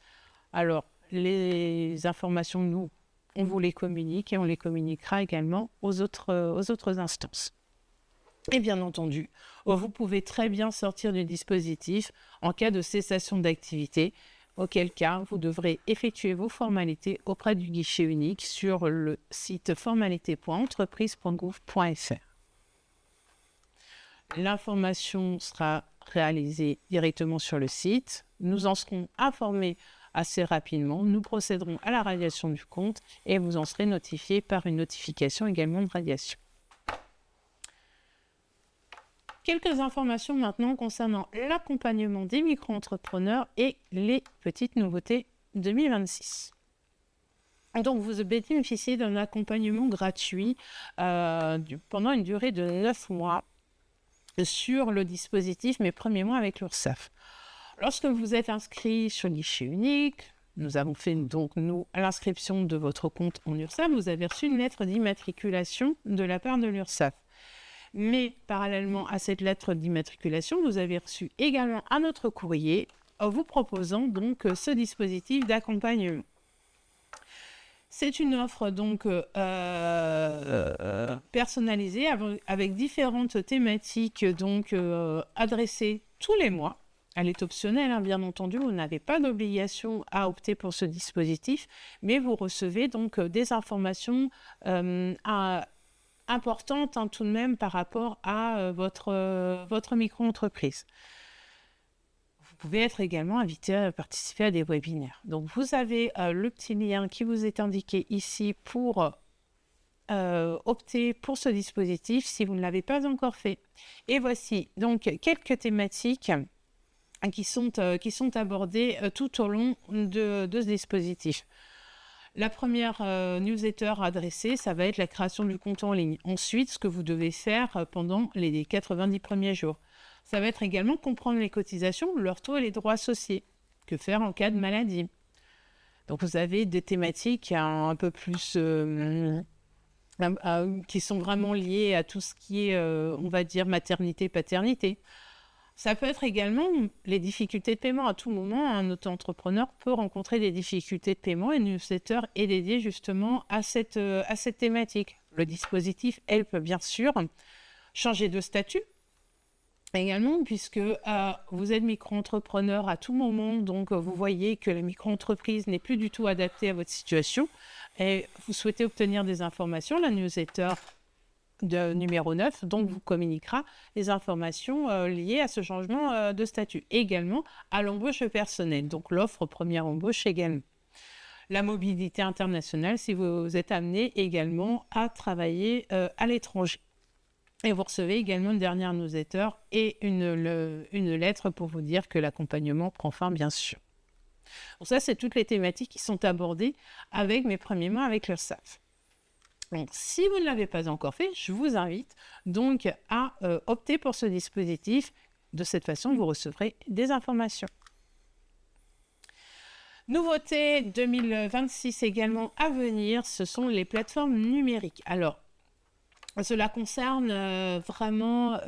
Alors, les informations, nous, on vous les communique et on les communiquera également aux autres instances. Et bien entendu, vous pouvez très bien sortir du dispositif en cas de cessation d'activité, auquel cas vous devrez effectuer vos formalités auprès du guichet unique sur le site formalités.entreprise.gouv.fr. L'information sera réalisée directement sur le site. Nous en serons informés assez rapidement. Nous procéderons à la radiation du compte et vous en serez notifié par une notification également de radiation. Quelques informations maintenant concernant l'accompagnement des micro-entrepreneurs et les petites nouveautés 2026. Donc, vous bénéficiez d'un accompagnement gratuit pendant une durée de 9 mois sur le dispositif Mes premiers mois avec l'URSSAF. Lorsque vous êtes inscrit sur le guichet unique, nous avons fait donc, l'inscription de votre compte en URSSAF, vous avez reçu une lettre d'immatriculation de la part de l'URSSAF. Mais parallèlement à cette lettre d'immatriculation, vous avez reçu également un autre courrier vous proposant donc ce dispositif d'accompagnement. C'est une offre donc personnalisée avec différentes thématiques donc adressées tous les mois. Elle est optionnelle, hein, bien entendu, vous n'avez pas d'obligation à opter pour ce dispositif, mais vous recevez donc des informations importante tout de même par rapport à votre micro-entreprise. Vous pouvez être également invité à participer à des webinaires. Donc, vous avez le petit lien qui vous est indiqué ici pour opter pour ce dispositif si vous ne l'avez pas encore fait. Et voici donc quelques thématiques qui sont abordées tout au long de ce dispositif. La première newsletter adressée, ça va être la création du compte en ligne. Ensuite, ce que vous devez faire pendant les 90 premiers jours. Ça va être également comprendre les cotisations, leur taux et les droits associés. Que faire en cas de maladie. Donc, vous avez des thématiques un peu plus qui sont vraiment liées à tout ce qui est, on va dire, maternité, paternité. Ça peut être également les difficultés de paiement. À tout moment, un auto-entrepreneur peut rencontrer des difficultés de paiement et une newsletter est dédiée justement à cette thématique. Le dispositif Help, bien sûr, changer de statut également, puisque vous êtes micro-entrepreneur à tout moment, donc vous voyez que la micro-entreprise n'est plus du tout adaptée à votre situation et vous souhaitez obtenir des informations. La newsletter numéro 9, donc vous communiquera les informations liées à ce changement de statut. Également à l'embauche personnelle, donc l'offre première embauche également. La mobilité internationale, si vous êtes amené également à travailler à l'étranger. Et vous recevez également une dernière newsletter et une lettre pour vous dire que l'accompagnement prend fin, bien sûr. Donc ça, c'est toutes les thématiques qui sont abordées avec mes premiers mois avec l'URSSAF. Donc, si vous ne l'avez pas encore fait, je vous invite donc à opter pour ce dispositif. De cette façon, vous recevrez des informations. Nouveauté 2026 également à venir, ce sont les plateformes numériques. Alors, cela concerne vraiment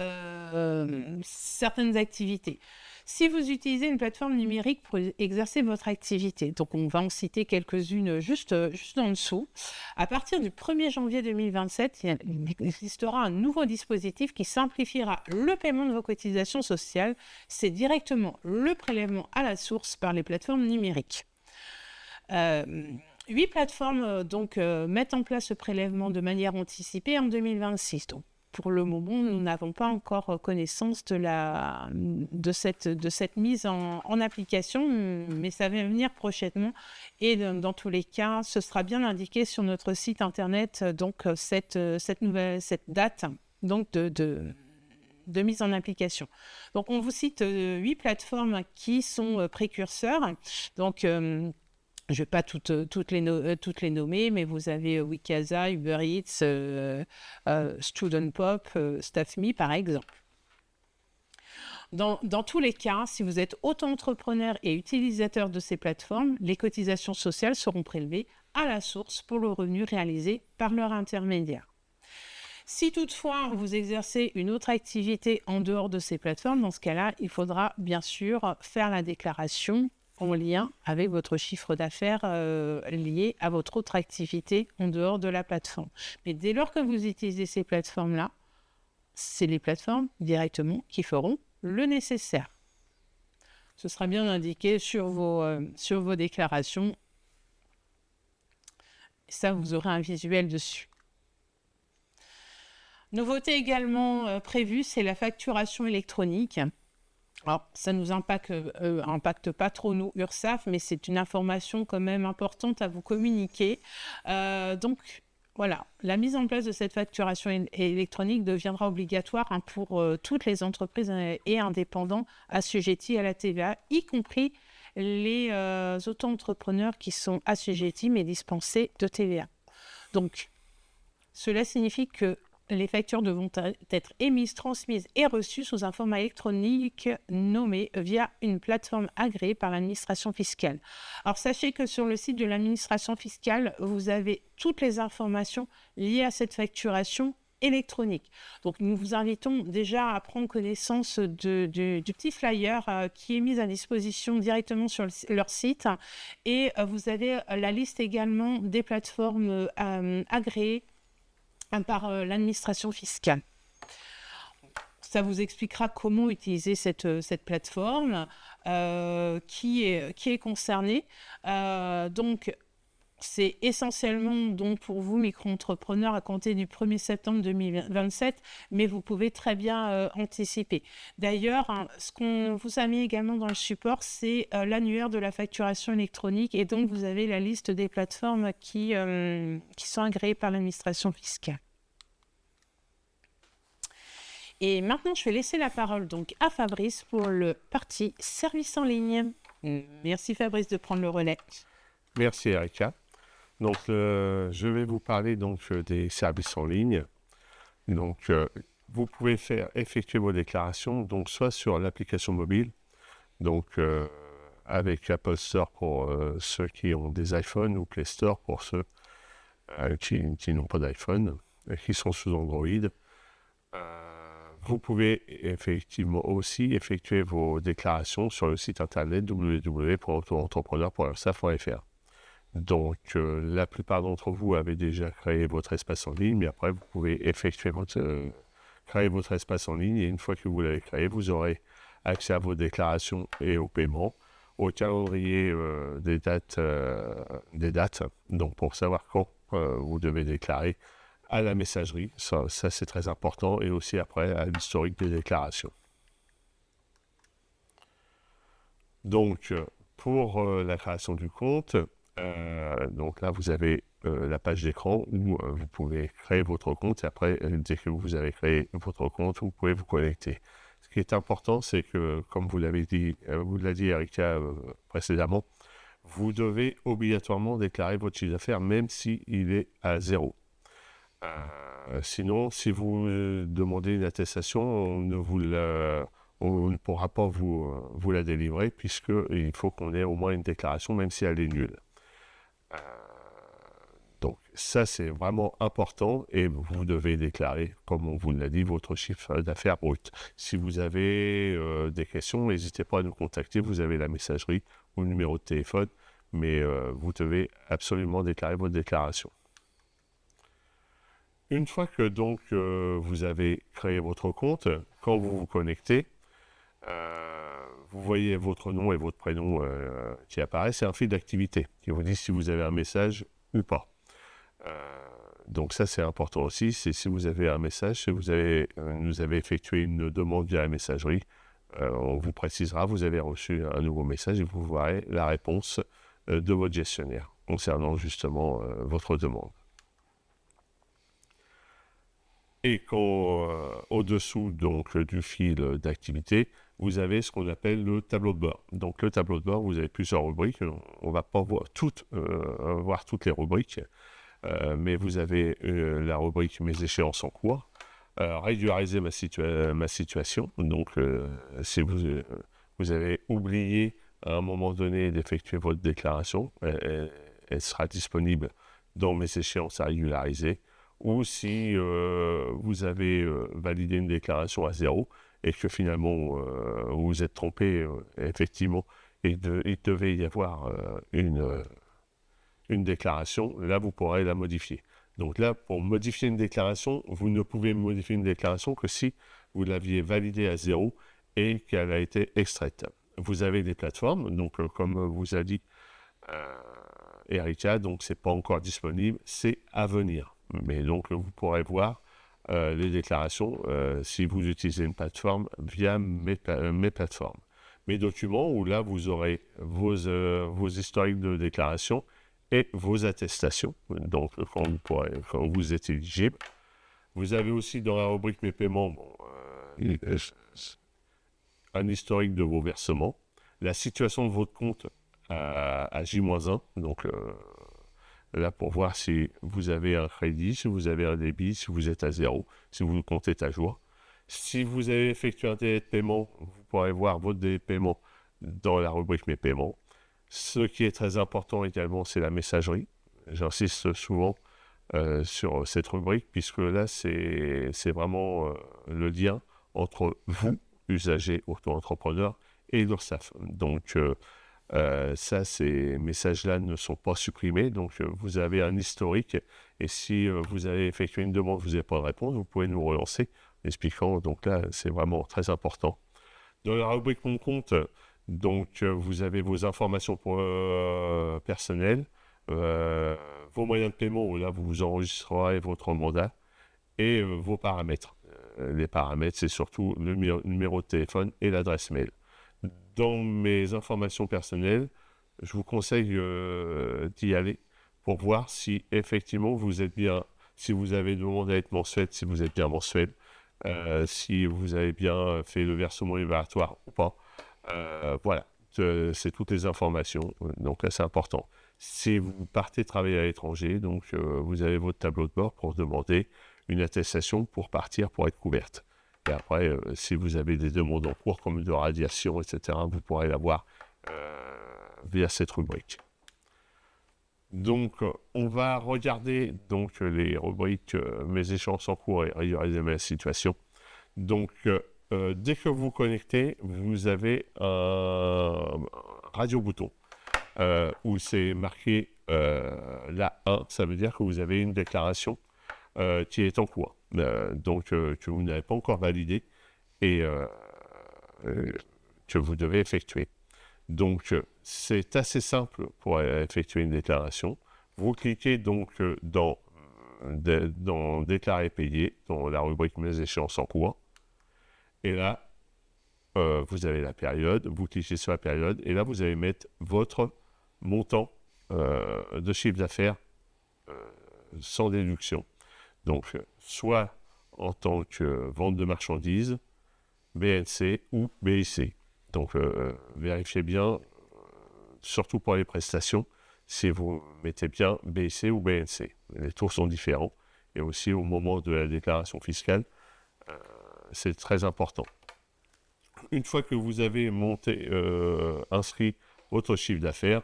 certaines activités. Si vous utilisez une plateforme numérique pour exercer votre activité, donc on va en citer quelques-unes juste en dessous, à partir du 1er janvier 2027, il existera un nouveau dispositif qui simplifiera le paiement de vos cotisations sociales. C'est directement le prélèvement à la source par les plateformes numériques. 8 plateformes mettent en place ce prélèvement de manière anticipée en 2026. Donc, pour le moment, nous n'avons pas encore connaissance de cette mise en application, mais ça va venir prochainement. Et dans tous les cas, ce sera bien indiqué sur notre site internet, donc cette date donc de mise en application. Donc, on vous cite 8 plateformes qui sont précurseurs. Donc, je ne vais pas toutes les nommer, mais vous avez Wikasa, Uber Eats, Student Pop, StaffMe par exemple. Dans tous les cas, si vous êtes auto-entrepreneur et utilisateur de ces plateformes, les cotisations sociales seront prélevées à la source pour le revenu réalisé par leur intermédiaire. Si toutefois vous exercez une autre activité en dehors de ces plateformes, dans ce cas-là, il faudra bien sûr faire la déclaration en lien avec votre chiffre d'affaires lié à votre autre activité en dehors de la plateforme. Mais dès lors que vous utilisez ces plateformes-là, c'est les plateformes directement qui feront le nécessaire. Ce sera bien indiqué sur vos déclarations. Ça, vous aurez un visuel dessus. Nouveauté également prévue, c'est la facturation électronique. Alors, ça ne nous impacte pas trop, nous, URSSAF, mais c'est une information quand même importante à vous communiquer. Donc, voilà, la mise en place de cette facturation électronique deviendra obligatoire pour toutes les entreprises et indépendants assujettis à la TVA, y compris les auto-entrepreneurs qui sont assujettis mais dispensés de TVA. Donc, cela signifie que les factures devront être émises, transmises et reçues sous un format électronique nommé via une plateforme agréée par l'administration fiscale. Alors, sachez que sur le site de l'administration fiscale, vous avez toutes les informations liées à cette facturation électronique. Donc, nous vous invitons déjà à prendre connaissance du petit flyer qui est mis à disposition directement sur leur site. Et vous avez la liste également des plateformes agréées par l'administration fiscale. Ça vous expliquera comment utiliser cette plateforme qui est concernée. Donc, c'est essentiellement donc, pour vous, micro-entrepreneurs, à compter du 1er septembre 2027, mais vous pouvez très bien anticiper. D'ailleurs, ce qu'on vous a mis également dans le support, c'est l'annuaire de la facturation électronique, et donc vous avez la liste des plateformes qui sont agréées par l'administration fiscale. Et maintenant, je vais laisser la parole donc à Fabrice pour le parti service en ligne. Merci Fabrice de prendre le relais. Merci Erika. Donc, je vais vous parler donc des services en ligne. Donc, vous pouvez effectuer vos déclarations donc soit sur l'application mobile, donc avec Apple Store pour ceux qui ont des iPhones ou Play Store pour ceux qui n'ont pas d'iPhone, qui sont sous Android. Vous pouvez effectivement aussi effectuer vos déclarations sur le site internet www.autoentrepreneur.ursaf.fr. Donc, la plupart d'entre vous avez déjà créé votre espace en ligne, mais après, vous pouvez créer votre espace en ligne, et une fois que vous l'avez créé, vous aurez accès à vos déclarations et au paiement, au calendrier des dates, donc pour savoir quand vous devez déclarer, à la messagerie, ça c'est très important, et aussi après à l'historique des déclarations. Donc, pour la création du compte, donc là vous avez la page d'écran où vous pouvez créer votre compte, et après, dès que vous avez créé votre compte, vous pouvez vous connecter. Ce qui est important, c'est que, comme vous l'a dit Erika précédemment, vous devez obligatoirement déclarer votre chiffre d'affaires, même s'il est à 0. Sinon, si vous demandez une attestation, on ne pourra pas vous la délivrer, puisqu'il faut qu'on ait au moins une déclaration, même si elle est nulle. Donc ça, c'est vraiment important, et vous devez déclarer, comme on vous l'a dit, votre chiffre d'affaires brut. Si vous avez des questions, n'hésitez pas à nous contacter, vous avez la messagerie ou le numéro de téléphone, mais vous devez absolument déclarer votre déclaration. Une fois que donc vous avez créé votre compte, quand vous vous connectez, vous voyez votre nom et votre prénom qui apparaissent. C'est un fil d'activité qui vous dit si vous avez un message ou pas. Donc ça, c'est important aussi. C'est si vous avez un message, si vous avez effectué une demande via la messagerie, on vous précisera, vous avez reçu un nouveau message et vous verrez la réponse de votre gestionnaire concernant justement votre demande. Et quand au-dessous donc du fil d'activité, vous avez ce qu'on appelle le tableau de bord. Donc le tableau de bord, vous avez plusieurs rubriques. On ne va pas voir toutes les rubriques, mais vous avez la rubrique mes échéances en cours, régulariser ma situation. Donc si vous avez oublié à un moment donné d'effectuer votre déclaration, elle sera disponible dans mes échéances à régulariser. Ou si vous avez validé une déclaration à 0 et que finalement vous vous êtes trompé, effectivement, et il devait y avoir une déclaration, là vous pourrez la modifier. Donc là, pour modifier une déclaration, vous ne pouvez modifier une déclaration que si vous l'aviez validée à 0 et qu'elle a été extraite. Vous avez des plateformes, donc comme vous a dit Erika, donc c'est pas encore disponible, c'est à venir. Mais donc vous pourrez voir les déclarations si vous utilisez une plateforme via mes plateformes. Mes documents où là vous aurez vos historiques de déclaration et vos attestations, donc quand vous êtes éligible. Vous avez aussi dans la rubrique mes paiements un historique de vos versements, la situation de votre compte à J-1, donc là pour voir si vous avez un crédit, si vous avez un débit, si vous êtes à 0, si vous comptez à jour. Si vous avez effectué un délai de paiement, vous pourrez voir votre délai de paiement dans la rubrique mes paiements. Ce qui est très important également, c'est la messagerie. J'insiste souvent sur cette rubrique, puisque là, c'est vraiment le lien entre vous, usagers, auto-entrepreneurs, et l'URSSAF. Donc, ces messages-là ne sont pas supprimés. Donc, vous avez un historique. Et si vous avez effectué une demande, vous n'avez pas de réponse, vous pouvez nous relancer, expliquant. Donc là, c'est vraiment très important. Dans la rubrique Mon compte, donc, vous avez vos informations personnelles, vos moyens de paiement, là, vous enregistrerez votre mandat, et vos paramètres. Les paramètres, c'est surtout le numéro de téléphone et l'adresse mail. Dans mes informations personnelles, je vous conseille d'y aller pour voir si effectivement vous êtes bien, si vous avez demandé à être mensuel, si vous êtes bien mensuel, si vous avez bien fait le versement libératoire ou pas. Voilà, c'est toutes les informations, donc là c'est important. Si vous partez travailler à l'étranger, donc vous avez votre tableau de bord pour demander une attestation pour partir, pour être couverte. Et après, si vous avez des demandes en cours comme de radiation, etc., vous pourrez l'avoir via cette rubrique. Donc, on va regarder donc, les rubriques mes échéances en cours et régulariser ma situation. Donc, dès que vous vous connectez, vous avez un radio-bouton où c'est marqué la 1, ça veut dire que vous avez une déclaration qui est en cours, donc que vous n'avez pas encore validé et que vous devez effectuer. Donc, c'est assez simple pour effectuer une déclaration. Vous cliquez donc dans Déclarer et payer, dans la rubrique Mes échéances en cours. Et là, vous avez la période, vous cliquez sur la période, et là, vous allez mettre votre montant de chiffre d'affaires sans déduction. Donc, soit en tant que vente de marchandises, BNC ou BIC. Donc, vérifiez bien surtout pour les prestations, si vous mettez bien BIC ou BNC. Les taux sont différents. Et aussi au moment de la déclaration fiscale, c'est très important. Une fois que vous avez inscrit votre chiffre d'affaires,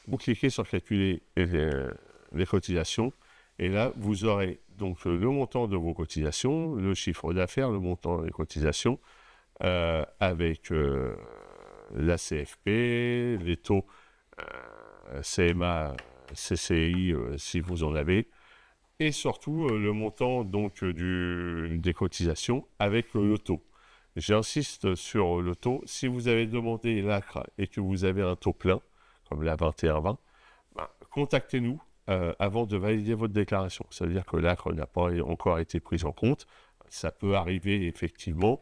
vous cliquez sur calculer les cotisations et là vous aurez donc le montant de vos cotisations, le chiffre d'affaires, le montant des cotisations avec la CFP, les taux CMA, CCI si vous en avez, et surtout le montant donc des cotisations avec le taux. J'insiste sur le taux. Si vous avez demandé l'ACRE et que vous avez un taux plein, comme la 21-20, contactez-nous avant de valider votre déclaration. Ça veut dire que l'ACRE n'a pas encore été prise en compte. Ça peut arriver effectivement.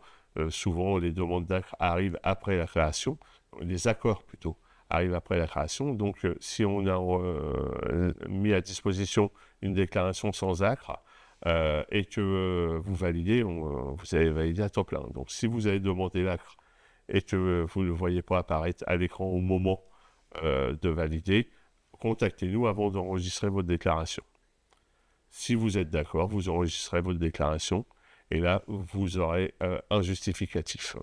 Souvent, les demandes d'ACRE arrivent après la création. Les accords plutôt arrivent après la création. Donc, si on a mis à disposition une déclaration sans ACRE, et que vous validez, vous avez validé à temps plein. Donc, si vous avez demandé l'ACRE et que vous ne le voyez pas apparaître à l'écran au moment de valider, contactez-nous avant d'enregistrer votre déclaration. Si vous êtes d'accord, vous enregistrez votre déclaration et là, vous aurez un justificatif.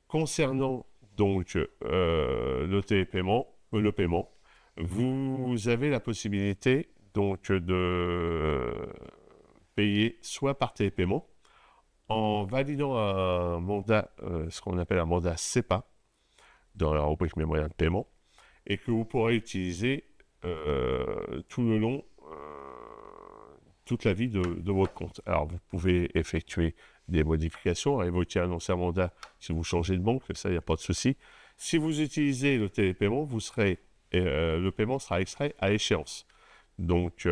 Concernant donc le télépaiement, le paiement, vous avez la possibilité donc de payer soit par télépaiement, en validant un mandat, ce qu'on appelle un mandat CEPA, dans la rubrique mes moyens de paiement, et que vous pourrez utiliser tout le long, toute la vie de votre compte. Alors, vous pouvez effectuer des modifications, révoquer un ancien mandat si vous changez de banque, ça, il n'y a pas de souci. Si vous utilisez le télépaiement, le paiement sera extrait à échéance. Donc,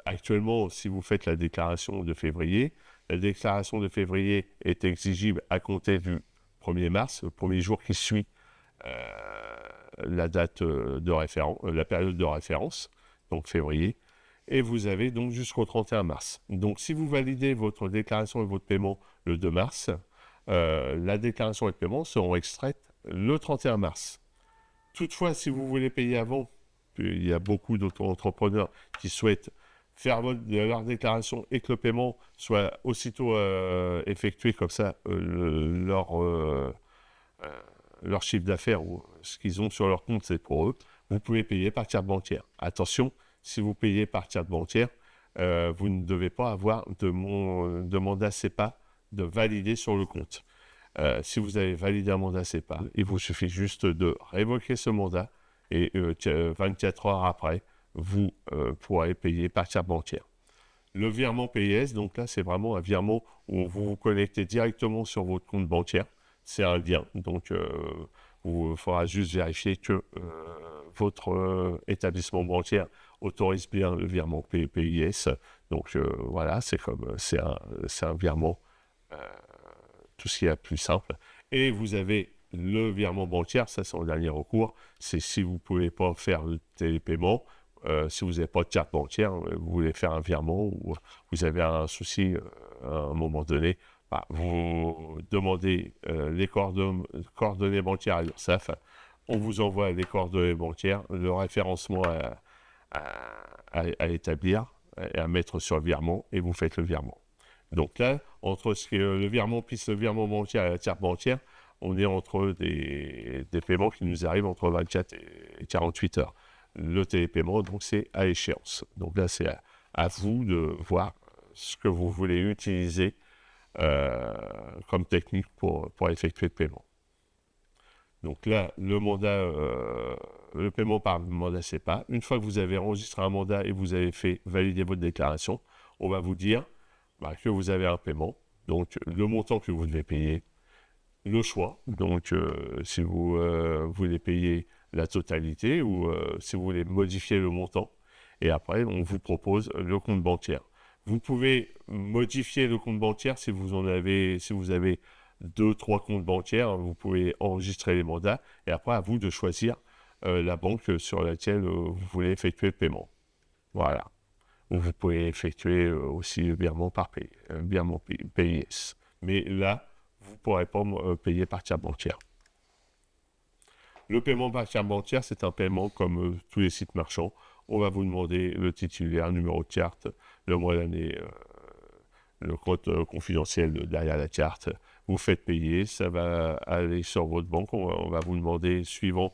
actuellement, si vous faites la déclaration de février, la déclaration de février est exigible à compter du 1er mars, le premier jour qui suit la date de référence, la période de référence, donc février, et vous avez donc jusqu'au 31 mars. Donc, si vous validez votre déclaration et votre paiement le 2 mars, la déclaration et le paiement seront extraites le 31 mars. Toutefois, si vous voulez payer avant, il y a beaucoup d'auto-entrepreneurs qui souhaitent faire leur déclaration et que le paiement soit aussitôt effectué, comme ça, leur chiffre d'affaires ou ce qu'ils ont sur leur compte, c'est pour eux. Vous pouvez payer par carte bancaire. Attention, si vous payez par carte bancaire, vous ne devez pas avoir de mandat CEPA de valider sur le compte. Si vous avez validé un mandat CEPA, il vous suffit juste de révoquer ce mandat et 24 heures après, vous pourrez payer par carte bancaire. Le virement PIS, donc là, c'est vraiment un virement où vous vous connectez directement sur votre compte bancaire. C'est un lien, donc il faudra juste vérifier que votre établissement bancaire autorise bien le virement PIS. Donc voilà, c'est un virement, tout ce qui est plus simple. Et vous avez le virement bancaire, ça c'est en dernier recours, c'est si vous ne pouvez pas faire le télépaiement, si vous n'avez pas de carte bancaire, vous voulez faire un virement ou vous avez un souci à un moment donné, vous demandez les coordonnées bancaires à l'URSSAF, on vous envoie les coordonnées bancaires, le référencement à établir et à mettre sur le virement et vous faites le virement. Donc là, entre le virement plus le virement bancaire et la carte bancaire, on est entre des paiements qui nous arrivent entre 24 et 48 heures. Le télépaiement, donc, c'est à échéance. Donc là, c'est à vous de voir ce que vous voulez utiliser comme technique pour effectuer le paiement. Donc là, le paiement par mandat CEPA, une fois que vous avez enregistré un mandat et vous avez fait valider votre déclaration, on va vous dire que vous avez un paiement, donc le montant que vous devez payer, le choix, donc si vous voulez payer la totalité ou si vous voulez modifier le montant, et après on vous propose le compte bancaire. Vous pouvez modifier le compte bancaire si vous avez 2-3 comptes bancaires, vous pouvez enregistrer les mandats et après à vous de choisir la banque sur laquelle vous voulez effectuer le paiement. Voilà. Vous pouvez effectuer aussi le virement PIS. Mais là, vous ne pourrez pas payer par carte bancaire. Le paiement par carte bancaire, c'est un paiement comme tous les sites marchands. On va vous demander le titulaire, le numéro de carte, le mois d'année, le code confidentiel derrière la carte. Vous faites payer, ça va aller sur votre banque. On va vous demander, suivant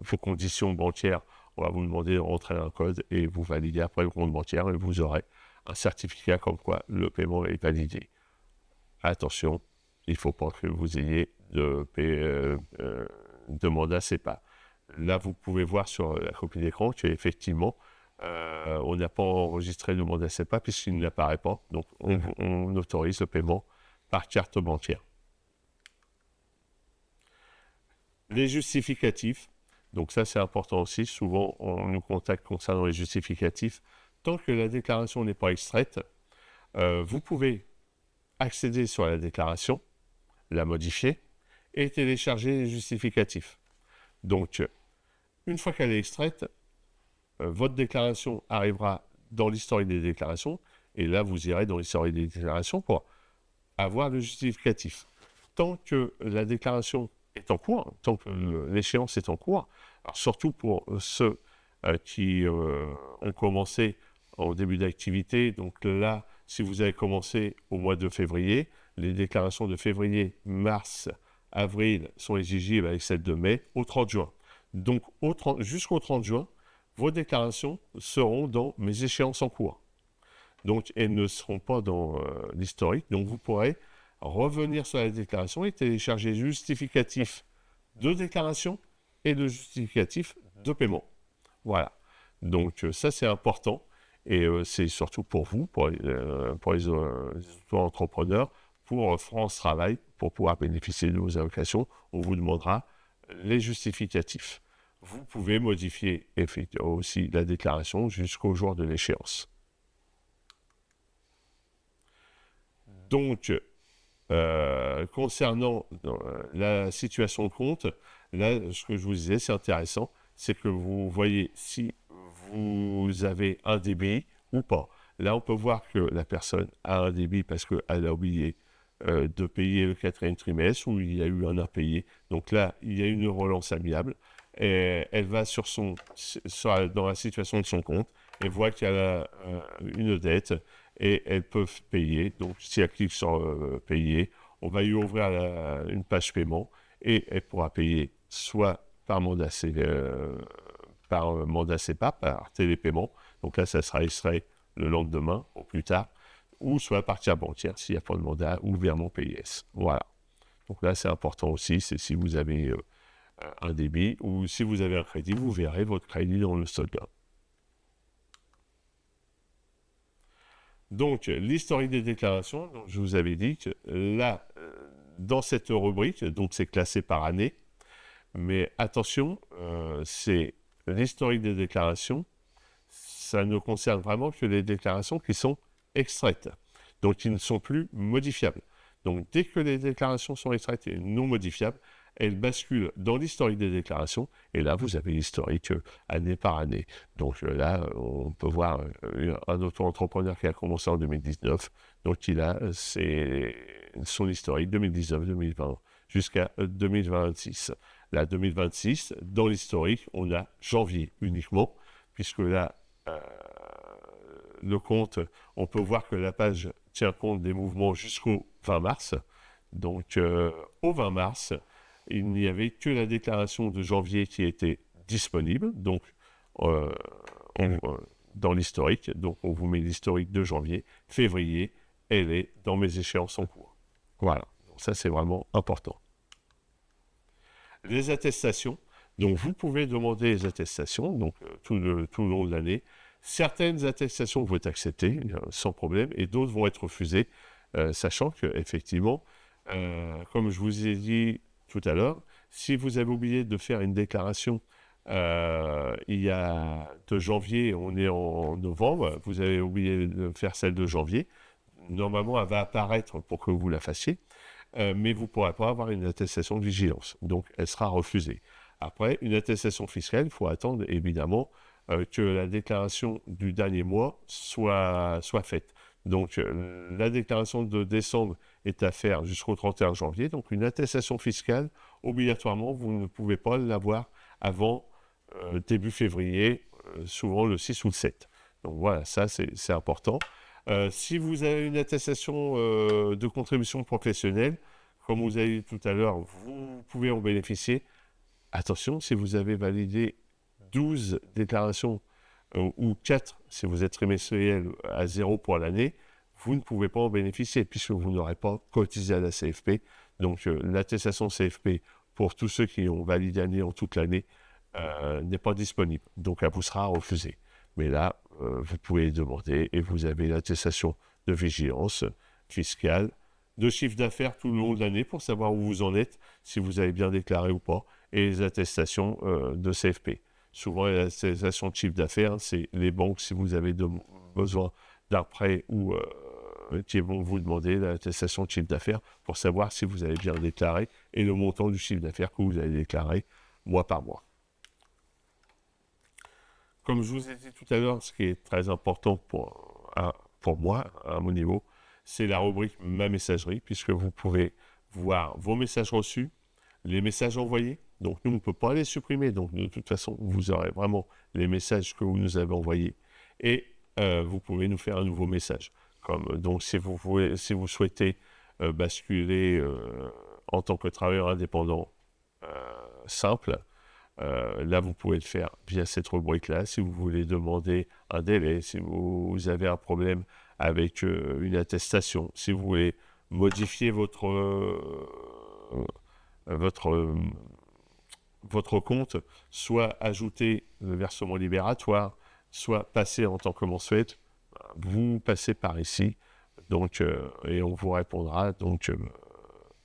vos conditions bancaires, on va vous demander de rentrer un code et vous validez après le compte bancaire et vous aurez un certificat comme quoi le paiement est validé. Attention, il ne faut pas que vous ayez de mandat CEPA. Là, vous pouvez voir sur la copie d'écran qu'effectivement, on n'a pas enregistré le mandat CEPA puisqu'il n'apparaît pas. Donc, on autorise le paiement par carte bancaire. Les justificatifs. Donc ça, c'est important aussi. Souvent, on nous contacte concernant les justificatifs. Tant que la déclaration n'est pas extraite, vous pouvez accéder sur la déclaration, la modifier et télécharger les justificatifs. Donc, une fois qu'elle est extraite, votre déclaration arrivera dans l'historique des déclarations et là, vous irez dans l'historique des déclarations pour avoir le justificatif. Tant que la déclaration est en cours, tant que l'échéance est en cours, alors surtout pour ceux qui ont commencé au début d'activité, donc là, si vous avez commencé au mois de février, les déclarations de février, mars, avril sont exigibles avec celles de mai au 30 juin. Donc jusqu'au 30 juin, vos déclarations seront dans mes échéances en cours. Donc elles ne seront pas dans l'historique, donc vous pourrez revenir sur la déclaration et télécharger le justificatif de déclaration et le justificatif de paiement. Voilà. Donc ça, c'est important. Et c'est surtout pour vous, pour les auto-entrepreneurs, pour France Travail, pour pouvoir bénéficier de vos allocations, on vous demandera les justificatifs. Vous pouvez modifier effectivement aussi la déclaration jusqu'au jour de l'échéance. Donc, concernant la situation de compte, là, ce que je vous disais, c'est intéressant, c'est que vous voyez si vous avez un débit ou pas. Là, on peut voir que la personne a un débit parce qu'elle a oublié de payer le 4e trimestre ou il y a eu un impayé. Donc là, il y a une relance amiable. Et elle va dans la situation de son compte et voit qu'elle a une dette et elle peut payer. Donc, si elle clique sur payer, on va lui ouvrir une page paiement et elle pourra payer soit par mandat CEPA, par télépaiement. Donc là, ça sera extrait le lendemain au plus tard, ou soit par carte bancaire s'il n'y a pas de mandat ou virement PIS. Voilà. Donc là, c'est important aussi, c'est si vous avez un débit ou si vous avez un crédit, vous verrez votre crédit dans le solde. Donc, l'historique des déclarations, donc je vous avais dit que là, dans cette rubrique, donc c'est classé par année, mais attention, c'est l'historique des déclarations, ça ne concerne vraiment que les déclarations qui sont extraites, donc qui ne sont plus modifiables. Donc, dès que les déclarations sont extraites et non modifiables, elles basculent dans l'historique des déclarations, et là, vous avez l'historique année par année. Donc là, on peut voir un auto-entrepreneur qui a commencé en 2019, donc il a son historique 2019-2020 jusqu'à 2026. Là, 2026, dans l'historique, on a janvier uniquement, puisque là, le compte, on peut voir que la page tient compte des mouvements jusqu'au 20 mars. Donc, au 20 mars, il n'y avait que la déclaration de janvier qui était disponible, donc dans l'historique. Donc, on vous met l'historique de janvier. Février, elle est dans mes échéances en cours. Voilà, donc ça, c'est vraiment important. Les attestations. Donc, vous pouvez demander les attestations donc, tout le long de l'année. Certaines attestations vont être acceptées sans problème et d'autres vont être refusées, sachant qu'effectivement, comme je vous ai dit tout à l'heure, si vous avez oublié de faire une déclaration il y a de janvier, on est en novembre, vous avez oublié de faire celle de janvier, normalement elle va apparaître pour que vous la fassiez, mais vous ne pourrez pas avoir une attestation de vigilance, donc elle sera refusée. Après, une attestation fiscale, il faut attendre évidemment que la déclaration du dernier mois soit faite. Donc, la déclaration de décembre est à faire jusqu'au 31 janvier. Donc, une attestation fiscale obligatoirement, vous ne pouvez pas l'avoir avant début février, souvent le 6 ou le 7. Donc voilà, ça c'est important. Si vous avez une attestation de contribution professionnelle, comme vous avez dit tout à l'heure, vous pouvez en bénéficier. Attention, si vous avez validé 12 déclarations ou 4, si vous êtes trimestriel à 0 pour l'année, vous ne pouvez pas en bénéficier puisque vous n'aurez pas cotisé à la CFP. Donc l'attestation CFP pour tous ceux qui ont validé année en toute l'année n'est pas disponible. Donc elle vous sera refusée. Mais là, vous pouvez demander et vous avez l'attestation de vigilance fiscale, de chiffre d'affaires tout le long de l'année pour savoir où vous en êtes, si vous avez bien déclaré ou pas, et les attestations de CFP. Souvent, les attestations de chiffre d'affaires, c'est les banques, si vous avez besoin d'un prêt ou qui vont vous demander l'attestation de chiffre d'affaires pour savoir si vous avez bien déclaré et le montant du chiffre d'affaires que vous avez déclaré mois par mois. Comme je vous ai dit tout à l'heure, ce qui est très important pour moi, à mon niveau, c'est la rubrique Ma messagerie, puisque vous pouvez voir vos messages reçus, les messages envoyés. Donc, nous, on ne peut pas les supprimer. Donc, de toute façon, vous aurez vraiment les messages que vous nous avez envoyés. Et vous pouvez nous faire un nouveau message. Donc, si vous souhaitez basculer en tant que travailleur indépendant simple, là, vous pouvez le faire via cette rubrique-là. Si vous voulez demander un délai, si vous avez un problème avec une attestation, si vous voulez modifier votre compte, soit ajouter le versement libératoire, soit passer en tant que mensuel, vous passez par ici, donc, et on vous répondra donc,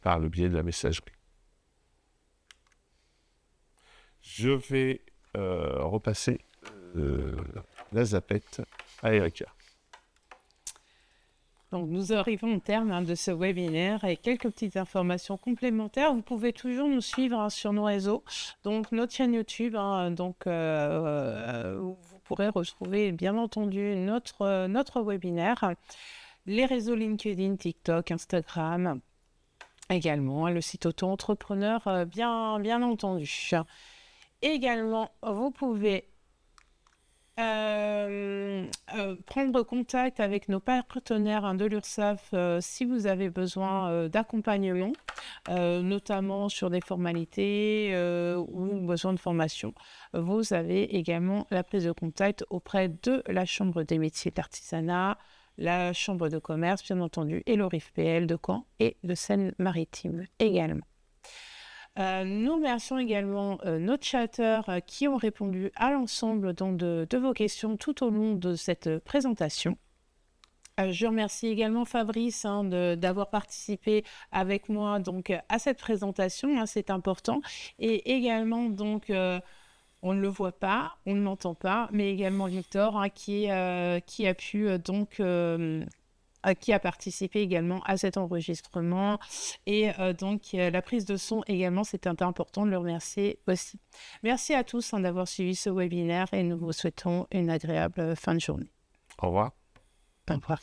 par le biais de la messagerie. Je vais repasser la zapette à Erika. Donc, nous arrivons au terme de ce webinaire et quelques petites informations complémentaires. Vous pouvez toujours nous suivre sur nos réseaux, donc notre chaîne YouTube, où vous pourrez retrouver bien entendu notre webinaire, les réseaux LinkedIn, TikTok, Instagram, également le site auto-entrepreneur, bien entendu. Également, vous pouvez prendre contact avec nos partenaires de l'URSSAF si vous avez besoin d'accompagnement, notamment sur des formalités ou besoin de formation. Vous avez également la prise de contact auprès de la Chambre des métiers de l'artisanat, la Chambre de commerce, bien entendu, et l'ORIFPL de Caen et de Seine-Maritime également. Nous remercions également nos chatteurs qui ont répondu à l'ensemble de vos questions tout au long de cette présentation. Je remercie également Fabrice d'avoir participé avec moi donc, à cette présentation, c'est important. Et également, donc, on ne le voit pas, on ne l'entend pas, mais également Victor qui a pu qui a participé également à cet enregistrement et donc la prise de son également, c'était important de le remercier aussi. Merci à tous d'avoir suivi ce webinaire et nous vous souhaitons une agréable fin de journée. Au revoir. Au revoir.